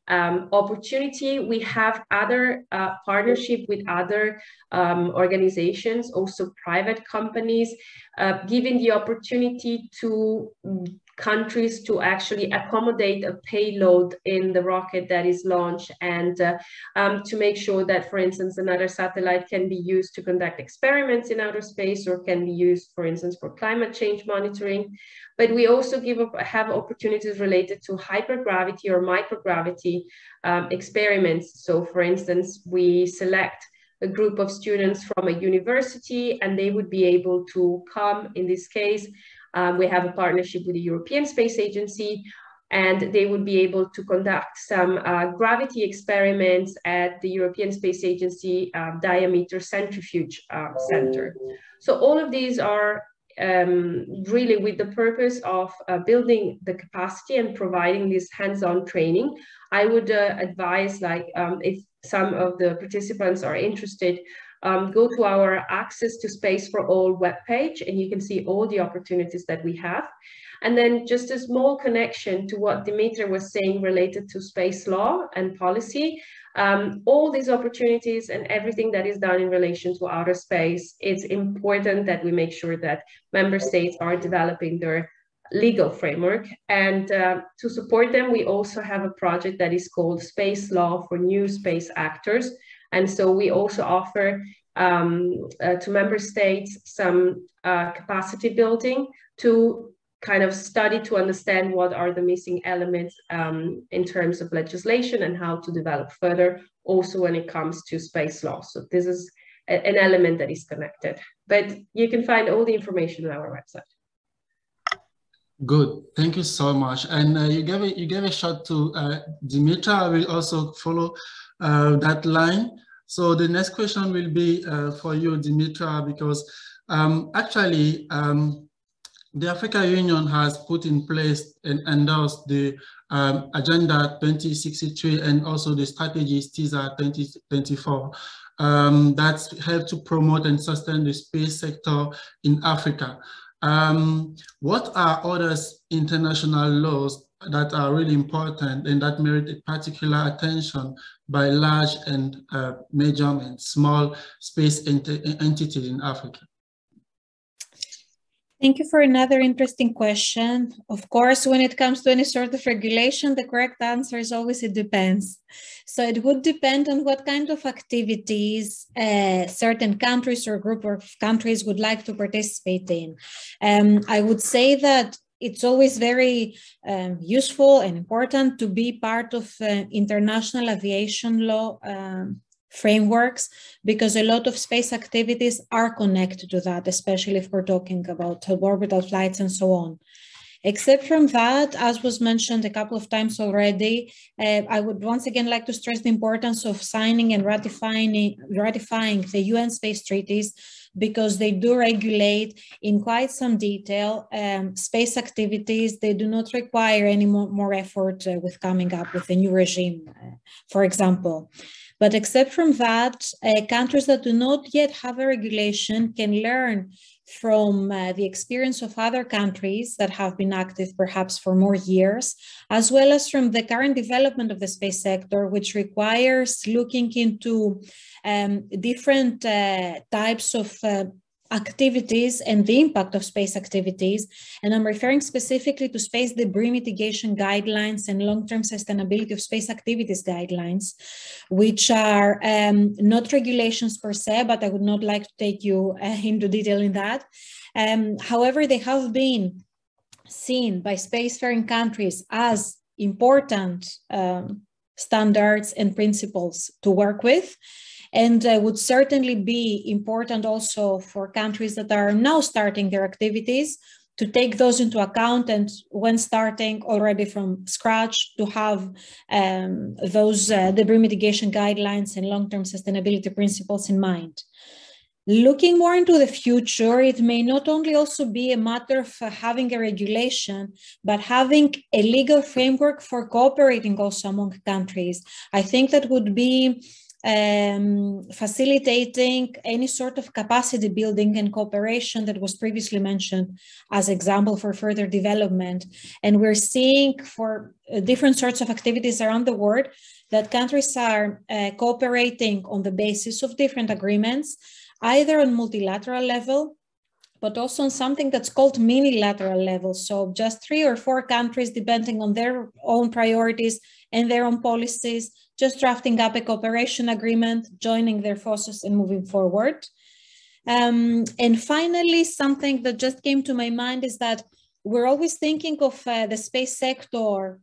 opportunity, we have other partnership with other organizations, also private companies, giving the opportunity to countries to actually accommodate a payload in the rocket that is launched, and to make sure that, for instance, another satellite can be used to conduct experiments in outer space, or can be used, for instance, for climate change monitoring. But we also have opportunities related to hypergravity or microgravity experiments. So for instance, we select a group of students from a university, and they would be able to come. In this case, we have a partnership with the European Space Agency, and they would be able to conduct some gravity experiments at the European Space Agency Diameter Centrifuge Center. So all of these are really with the purpose of building the capacity and providing this hands-on training. I would advise, like, if some of the participants are interested, go to our Access to Space for All webpage, and you can see all the opportunities that we have. And then just a small connection to what Dimitri was saying related to space law and policy. All these opportunities and everything that is done in relation to outer space, it's important that we make sure that member states are developing their legal framework. And to support them, we also have a project that is called Space Law for New Space Actors. And so we also offer to member states some capacity building to kind of study to understand what are the missing elements in terms of legislation and how to develop further, also when it comes to space law. So this is an element that is connected, but you can find all the information on our website. Good, thank you so much. And you gave a shot to Dimitri. I will also follow that line. So the next question will be for you, Dimitri, because actually, the African Union has put in place and endorsed the Agenda 2063 and also the strategies TOD'AERS 2024 that help to promote and sustain the space sector in Africa. What are other international laws that are really important and that merit particular attention by large and medium and small space entities in Africa? Thank you for another interesting question. Of course, when it comes to any sort of regulation, the correct answer is always it depends. So it would depend on what kind of activities certain countries or group of countries would like to participate in. I would say that it's always very useful and important to be part of international aviation law frameworks, because a lot of space activities are connected to that, especially if we're talking about orbital flights and so on. Except from that, as was mentioned a couple of times already, I would once again like to stress the importance of signing and ratifying the UN space treaties, because they do regulate in quite some detail space activities. They do not require any more effort with coming up with a new regime, for example. But except from that, countries that do not yet have a regulation can learn from the experience of other countries that have been active perhaps for more years, as well as from the current development of the space sector, which requires looking into different types of activities and the impact of space activities. And I'm referring specifically to space debris mitigation guidelines and long-term sustainability of space activities guidelines, which are not regulations per se, but I would not like to take you into detail in that. However, they have been seen by spacefaring countries as important standards and principles to work with, and would certainly be important also for countries that are now starting their activities to take those into account, and when starting already from scratch to have those debris mitigation guidelines and long-term sustainability principles in mind. Looking more into the future, it may not only also be a matter of having a regulation, but having a legal framework for cooperating also among countries. I think that would be facilitating any sort of capacity building and cooperation that was previously mentioned as example for further development. And we're seeing for different sorts of activities around the world that countries are cooperating on the basis of different agreements, either on multilateral level, but also on something that's called minilateral level. So just 3 or 4 countries, depending on their own priorities and their own policies, just drafting up a cooperation agreement, joining their forces and moving forward. And finally, something that just came to my mind is that we're always thinking of the space sector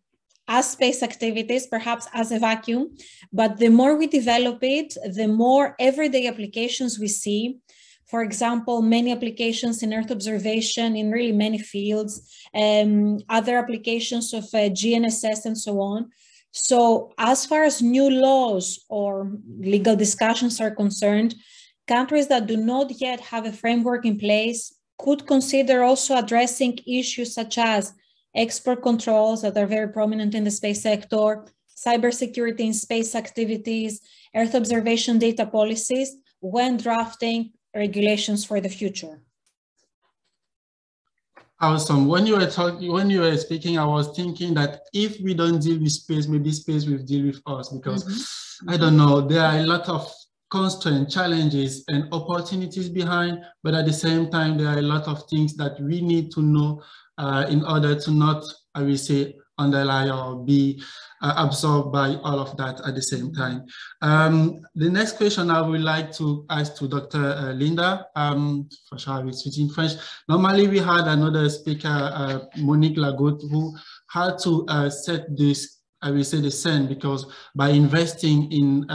as space activities, perhaps as a vacuum, but the more we develop it, the more everyday applications we see. For example, many applications in Earth observation in really many fields, other applications of GNSS and so on. So as far as new laws or legal discussions are concerned, countries that do not yet have a framework in place could consider also addressing issues such as export controls that are very prominent in the space sector, cybersecurity in space activities, Earth observation data policies, when drafting regulations for the future? Awesome. When you were speaking, I was thinking that if we don't deal with space, maybe space will deal with us, because I don't know, there are a lot of constraints, challenges, and opportunities behind, but at the same time, there are a lot of things that we need to know in order to not, I will say, underlie or be absorbed by all of that at the same time. The next question I would like to ask to Dr. Linda, for sure I will switch in French. Normally we had another speaker, Monique Lagotte, who had to set this, I will say, the scene, because by investing in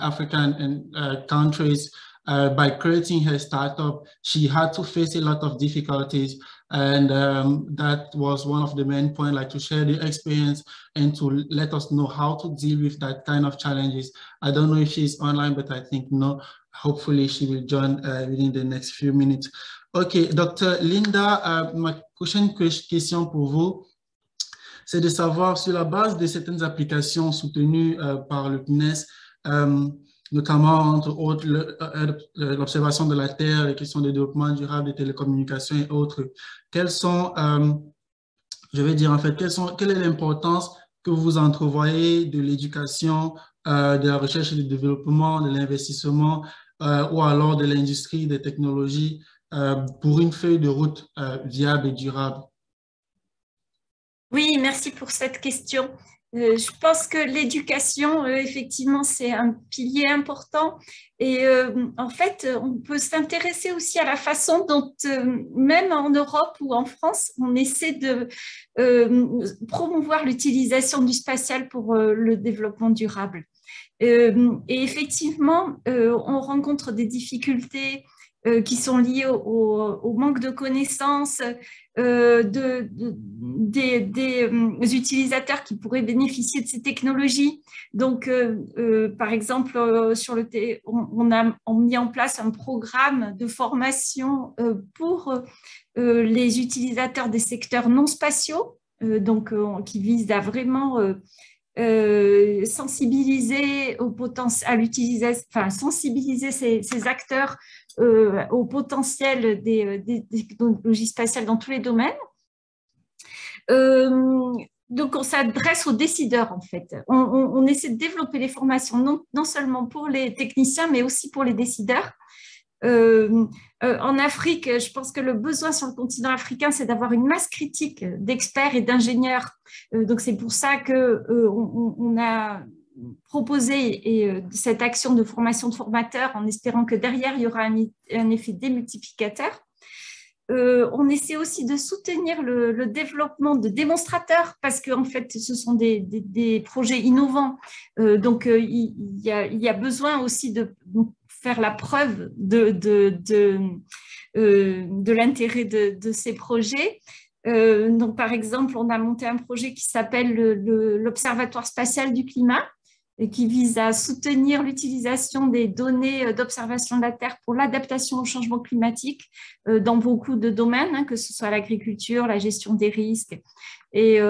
African countries, by creating her startup, she had to face a lot of difficulties. And that was one of the main points, like to share the experience and to let us know how to deal with that kind of challenges. I don't know if she's online, but I think no. Hopefully she will join within the next few minutes. Okay, Dr. Linda, ma prochaine question pour vous, c'est de savoir, sur la base de certaines applications soutenues par le CNES, notamment entre autres l'observation de la Terre, les questions de développement durable, des télécommunications et autres. Quelles sont, je vais dire en fait, quelle est l'importance que vous entrevoyez de l'éducation, de la recherche et du développement, de l'investissement ou alors de l'industrie, des technologies pour une feuille de route viable et durable? Oui, merci pour cette question. Je pense que l'éducation, effectivement, c'est un pilier important. Et en fait, on peut s'intéresser aussi à la façon dont, même en Europe ou en France, on essaie de promouvoir l'utilisation du spatial pour le développement durable. Et effectivement, on rencontre des difficultés qui sont liées au manque de connaissances des utilisateurs qui pourraient bénéficier de ces technologies. Donc, par exemple, on a mis en place un programme de formation pour les utilisateurs des secteurs non spatiaux, donc qui vise à vraiment sensibiliser au potentiel, à l'utilisation, enfin sensibiliser ces acteurs au potentiel des technologies spatiales dans tous les domaines. Donc, on s'adresse aux décideurs, en fait. On essaie de développer les formations non seulement pour les techniciens, mais aussi pour les décideurs. En Afrique, je pense que le besoin sur le continent africain, c'est d'avoir une masse critique d'experts et d'ingénieurs. Donc, c'est pour ça qu'on a proposé cette action de formation de formateurs en espérant que derrière, il y aura un effet démultiplicateur. On essaie aussi de soutenir le développement de démonstrateurs parce qu'en fait, ce sont des projets innovants. Donc, il y a besoin aussi de faire la preuve de l'intérêt de ces projets. Donc, par exemple, on a monté un projet qui s'appelle l'Observatoire spatial du climat et qui vise à soutenir l'utilisation des données d'observation de la Terre pour l'adaptation au changement climatique dans beaucoup de domaines, que ce soit l'agriculture, la gestion des risques. Et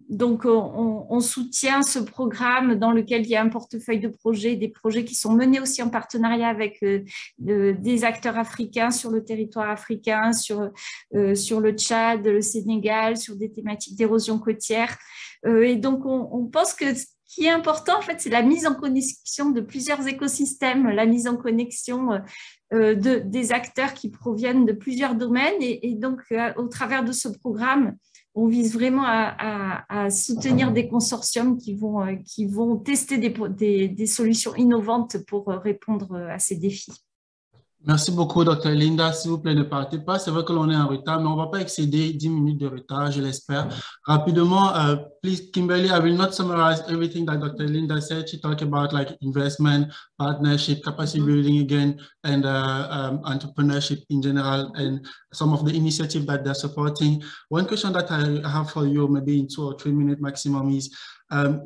donc, on soutient ce programme dans lequel il y a un portefeuille de projets, des projets qui sont menés aussi en partenariat avec des acteurs africains sur le territoire africain, sur le Tchad, le Sénégal, sur des thématiques d'érosion côtière. Et donc, on pense que ce qui est important, en fait, c'est la mise en connexion de plusieurs écosystèmes, la mise en connexion des acteurs qui proviennent de plusieurs domaines. Et donc, au travers de ce programme, on vise vraiment à soutenir des consortiums qui vont tester des solutions innovantes pour répondre à ces défis. Merci beaucoup, Dr. Linda. S'il vous plaît, ne partez pas. C'est vrai que l'on est en retard, mais on ne va pas excéder 10 minutes de retard, je l'espère. Rapidement, please, Kimberly, I will not summarize everything that Dr. Linda said. She talked about like investment, partnership, capacity building again, and entrepreneurship in general, and some of the initiatives that they're supporting. One question that I have for you, maybe in 2 or 3 minutes maximum, is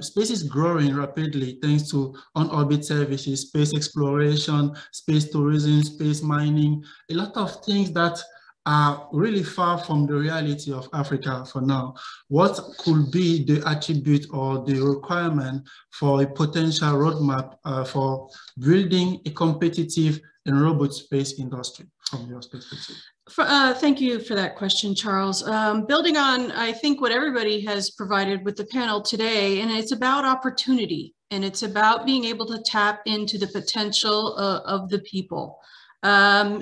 space is growing rapidly thanks to on-orbit services, space exploration, space tourism, space mining, a lot of things that are really far from the reality of Africa for now. What could be the attribute or the requirement for a potential roadmap for building a competitive and robust space industry from your perspective? Thank you for that question, Charles. Building on, I think, what everybody has provided with the panel today, and it's about opportunity, and it's about being able to tap into the potential of the people.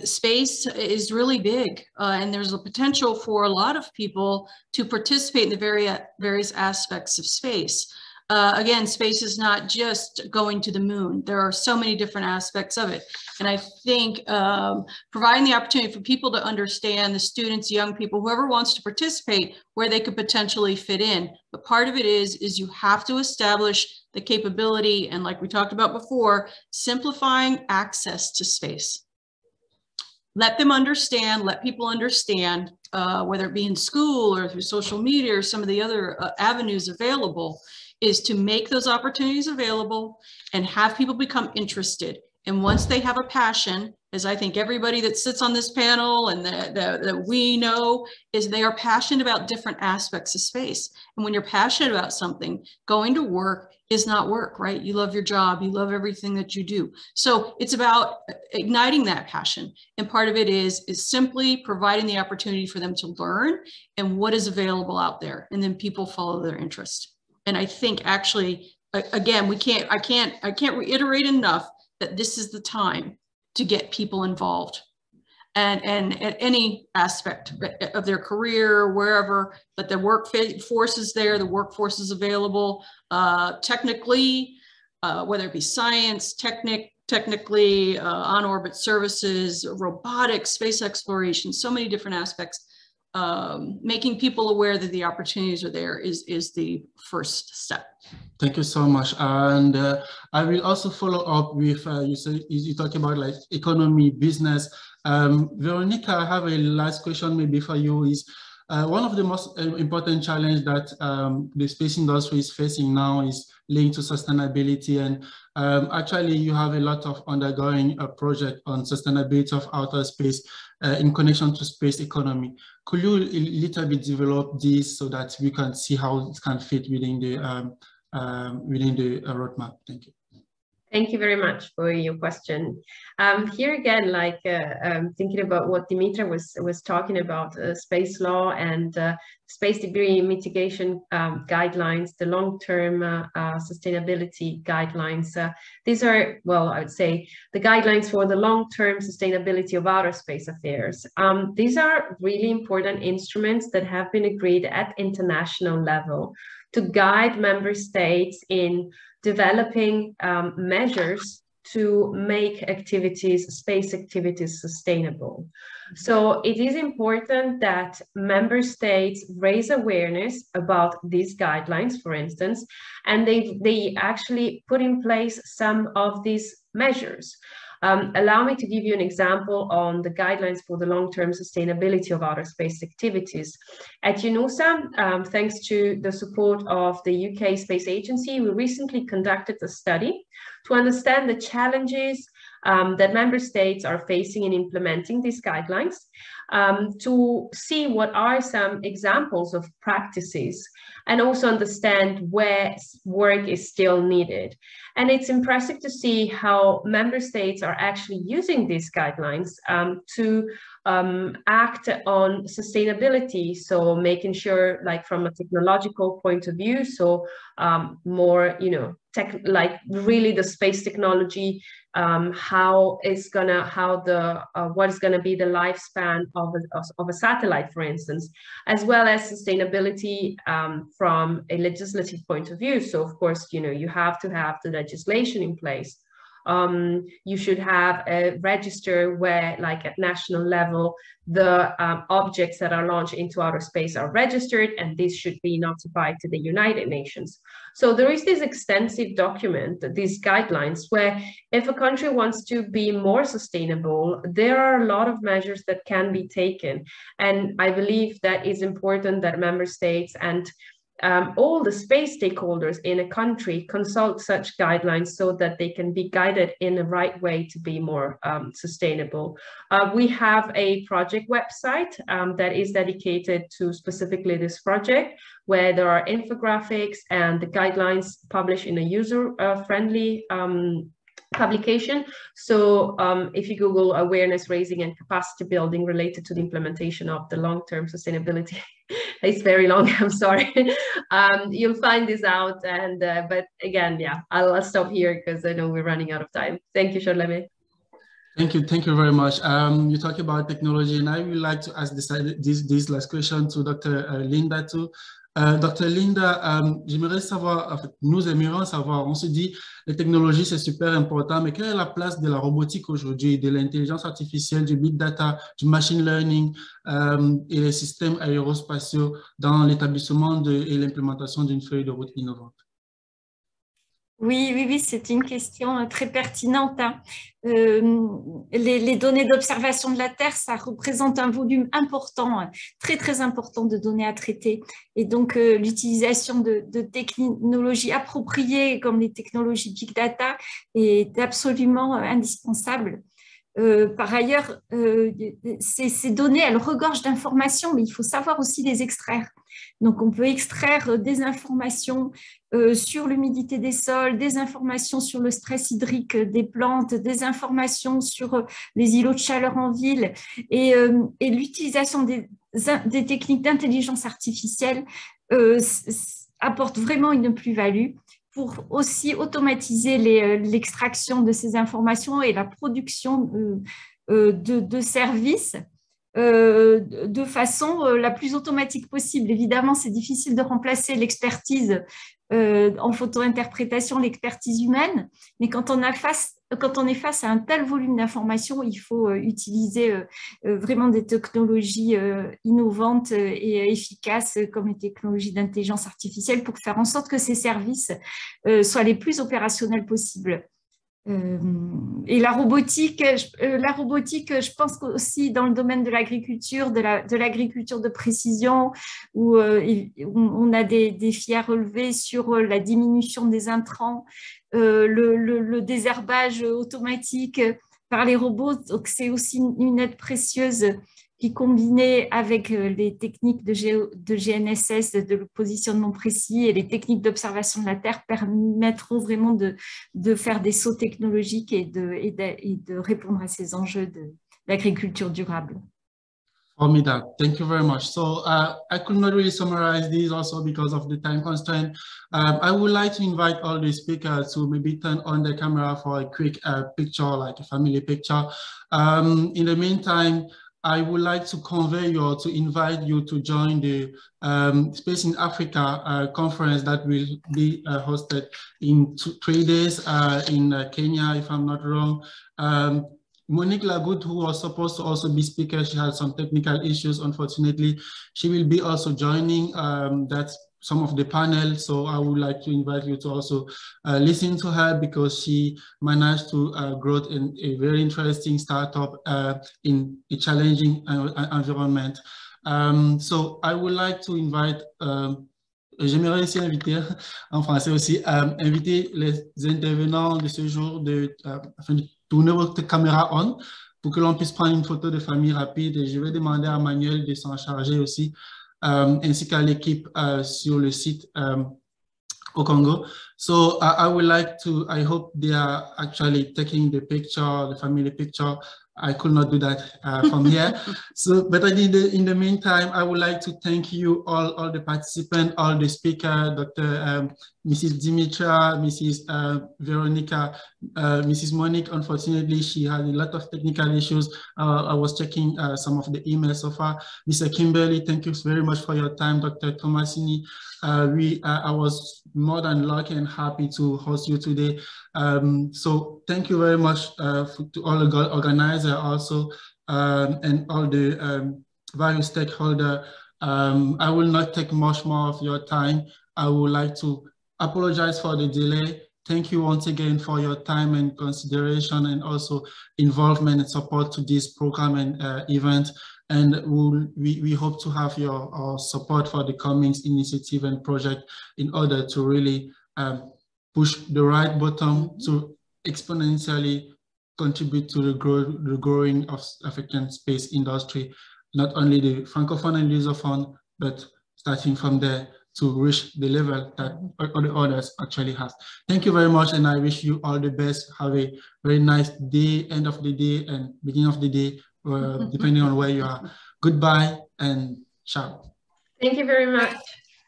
Space is really big, and there's a potential for a lot of people to participate in the various aspects of space. Again, space is not just going to the moon. There are so many different aspects of it. And I think providing the opportunity for people to understand, the students, young people, whoever wants to participate, where they could potentially fit in. But part of it is you have to establish the capability, and like we talked about before, simplifying access to space. Let them understand, let people understand, whether it be in school or through social media or some of the other avenues available, is to make those opportunities available and have people become interested. And once they have a passion, as I think everybody that sits on this panel and that we know, is they are passionate about different aspects of space. And when you're passionate about something, going to work is not work, right? You love your job, you love everything that you do. So it's about igniting that passion. And part of it is simply providing the opportunity for them to learn and what is available out there. And then people follow their interest. And I think actually, again, I can't reiterate enough that this is the time to get people involved and at any aspect of their career, wherever, but the workforce is there, the workforce is available technically, whether it be science, technically, on-orbit services, robotics, space exploration, so many different aspects. Making people aware that the opportunities are there is the first step. Thank you so much. And I will also follow up with, you talk about like economy, business. Veronica, I have a last question maybe for you is, one of the most important challenges that the space industry is facing now is linked to sustainability. And actually, you have a lot of undergoing a project on sustainability of outer space in connection to space economy. Could you a little bit develop this so that we can see how it can fit within the roadmap? Thank you. Thank you very much for your question. Here again, like thinking about what Dimitra was talking about, space law and space debris mitigation guidelines, the long-term sustainability guidelines. These are, well, I would say, the guidelines for the long-term sustainability of outer space affairs. These are really important instruments that have been agreed at international level to guide member states in developing measures to make space activities sustainable. So it is important that member states raise awareness about these guidelines, for instance, and they actually put in place some of these measures. Allow me to give you an example on the guidelines for the long-term sustainability of outer space activities. At UNOSA, thanks to the support of the UK Space Agency, we recently conducted a study to understand the challenges that member states are facing in implementing these guidelines, to see what are some examples of practices and also understand where work is still needed. And it's impressive to see how member states are actually using these guidelines to act on sustainability. So making sure, like from a technological point of view, so more, like really the space technology, what is gonna be the lifespan of a satellite, for instance, as well as sustainability from a legislative point of view. So of course, you have to have the legislation in place. You should have a register where, like at national level, the objects that are launched into outer space are registered, and this should be notified to the United Nations. So there is this extensive document, these guidelines, where if a country wants to be more sustainable, there are a lot of measures that can be taken. And I believe that it's important that member states and all the space stakeholders in a country consult such guidelines so that they can be guided in the right way to be more sustainable. We have a project website that is dedicated to specifically this project, where there are infographics and the guidelines published in a user-friendly publication. So if you Google awareness raising and capacity building related to the implementation of the long-term sustainability, it's very long, I'm sorry. You'll find this out. And but again, yeah, I'll stop here because I know we're running out of time. Thank you, Charlemagne. Thank you very much. You talk about technology, and I would like to ask this last question to Dr. Linda too. Dr. Linda, j'aimerais savoir, en fait, nous aimerions savoir, on se dit, les technologies c'est super important, mais quelle est la place de la robotique aujourd'hui, de l'intelligence artificielle, du big data, du machine learning et les systèmes aérospatiaux dans l'établissement et l'implémentation d'une feuille de route innovante? Oui, c'est une question très pertinente. Hein. Les données d'observation de la Terre, ça représente un volume important, très important de données à traiter. Et donc, l'utilisation de technologies appropriées comme les technologies Big Data est absolument indispensable. Par ailleurs, ces données, elles regorgent d'informations, mais il faut savoir aussi les extraire. Donc, on peut extraire des informations sur l'humidité des sols, des informations sur le stress hydrique des plantes, des informations sur les îlots de chaleur en ville. Et l'utilisation des techniques d'intelligence artificielle apporte vraiment une plus-value pour aussi automatiser l'extraction de ces informations et la production de services de façon la plus automatique possible. Évidemment, c'est difficile de remplacer l'expertise en photo-interprétation, l'expertise humaine, mais quand on est face à un tel volume d'informations, il faut utiliser vraiment des technologies innovantes et efficaces comme les technologies d'intelligence artificielle pour faire en sorte que ces services soient les plus opérationnels possibles. Et la robotique, je pense aussi dans le domaine de l'agriculture, de l'agriculture de précision, où on a des défis à relever sur la diminution des intrants, le désherbage automatique par les robots. Donc c'est aussi une aide précieuse qui, combinée avec les techniques de GNSS, de positionnement précis et les techniques d'observation de la Terre, permettront vraiment de faire des sauts technologiques et de répondre à ces enjeux d'agriculture durable. Formidable. Thank you very much. So I could not really summarize these also because of the time constraint. I would like to invite all the speakers to maybe turn on the camera for a quick picture, like a family picture. In the meantime, I would like to convey you or to invite you to join the Space in Africa conference that will be hosted in 3 days in Kenya, if I'm not wrong. Monique Lagoud, who was supposed to also be speaker, she had some technical issues, unfortunately. She will be also joining some of the panel, so I would like to invite you to also listen to her because she managed to grow in a very interesting startup in a challenging environment. So I would like to invite, j'aimerais aussi inviter, en français aussi, inviter les intervenants de ce jour afin de tourner votre caméra on pour que l'on puisse prendre une photo de famille rapide, et je vais demander à Manuel de s'en charger aussi. Ainsi qu'à l'équipe sur le site au Congo. So I would like to, I hope they are actually taking the picture, the family picture. I could not do that from here. So, but in the meantime, I would like to thank you all the participants, all the speakers, Dr. Mrs. Dimitra, Mrs. Veronica, Mrs. Monique. Unfortunately, she had a lot of technical issues. I was checking some of the emails so far. Mr. Kimberly, thank you very much for your time. Dr. Tomasini, I was more than lucky and happy to host you today. So thank you very much to all the organizers also and all the various stakeholders. I will not take much more of your time. I would like to apologize for the delay. Thank you once again for your time and consideration and also involvement and support to this program and event. And we hope to have your support for the coming initiative and project in order to really push the right button to exponentially contribute to the growing of African space industry, not only the francophone and lusophone, but starting from there to reach the level that the others actually have. Thank you very much, and I wish you all the best. Have a very nice day, end of the day and beginning of the day, depending on where you are. Goodbye and ciao. Thank you very much.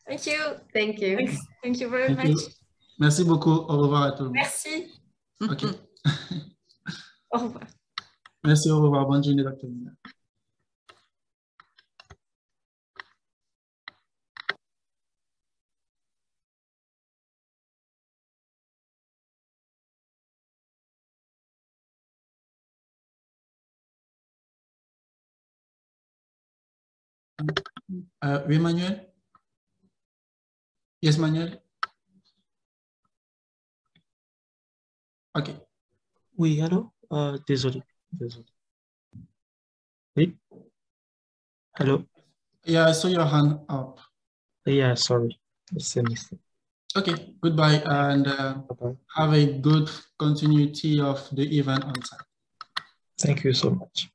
Thank you. Thank you. Thank you very much. Merci beaucoup. Au revoir à tout le monde. Merci. OK. Au revoir. Merci, au revoir. Bonne journée, Dr. Mina. Oui, Manuel? Yes, Manuel? OK. Oui, allô? Désolé. Oui? Hello? Yeah, I saw your hand up. Yeah, sorry. It's a mistake. Okay, goodbye, and Bye-bye. have a good continuity of the event on site. Thank you so much.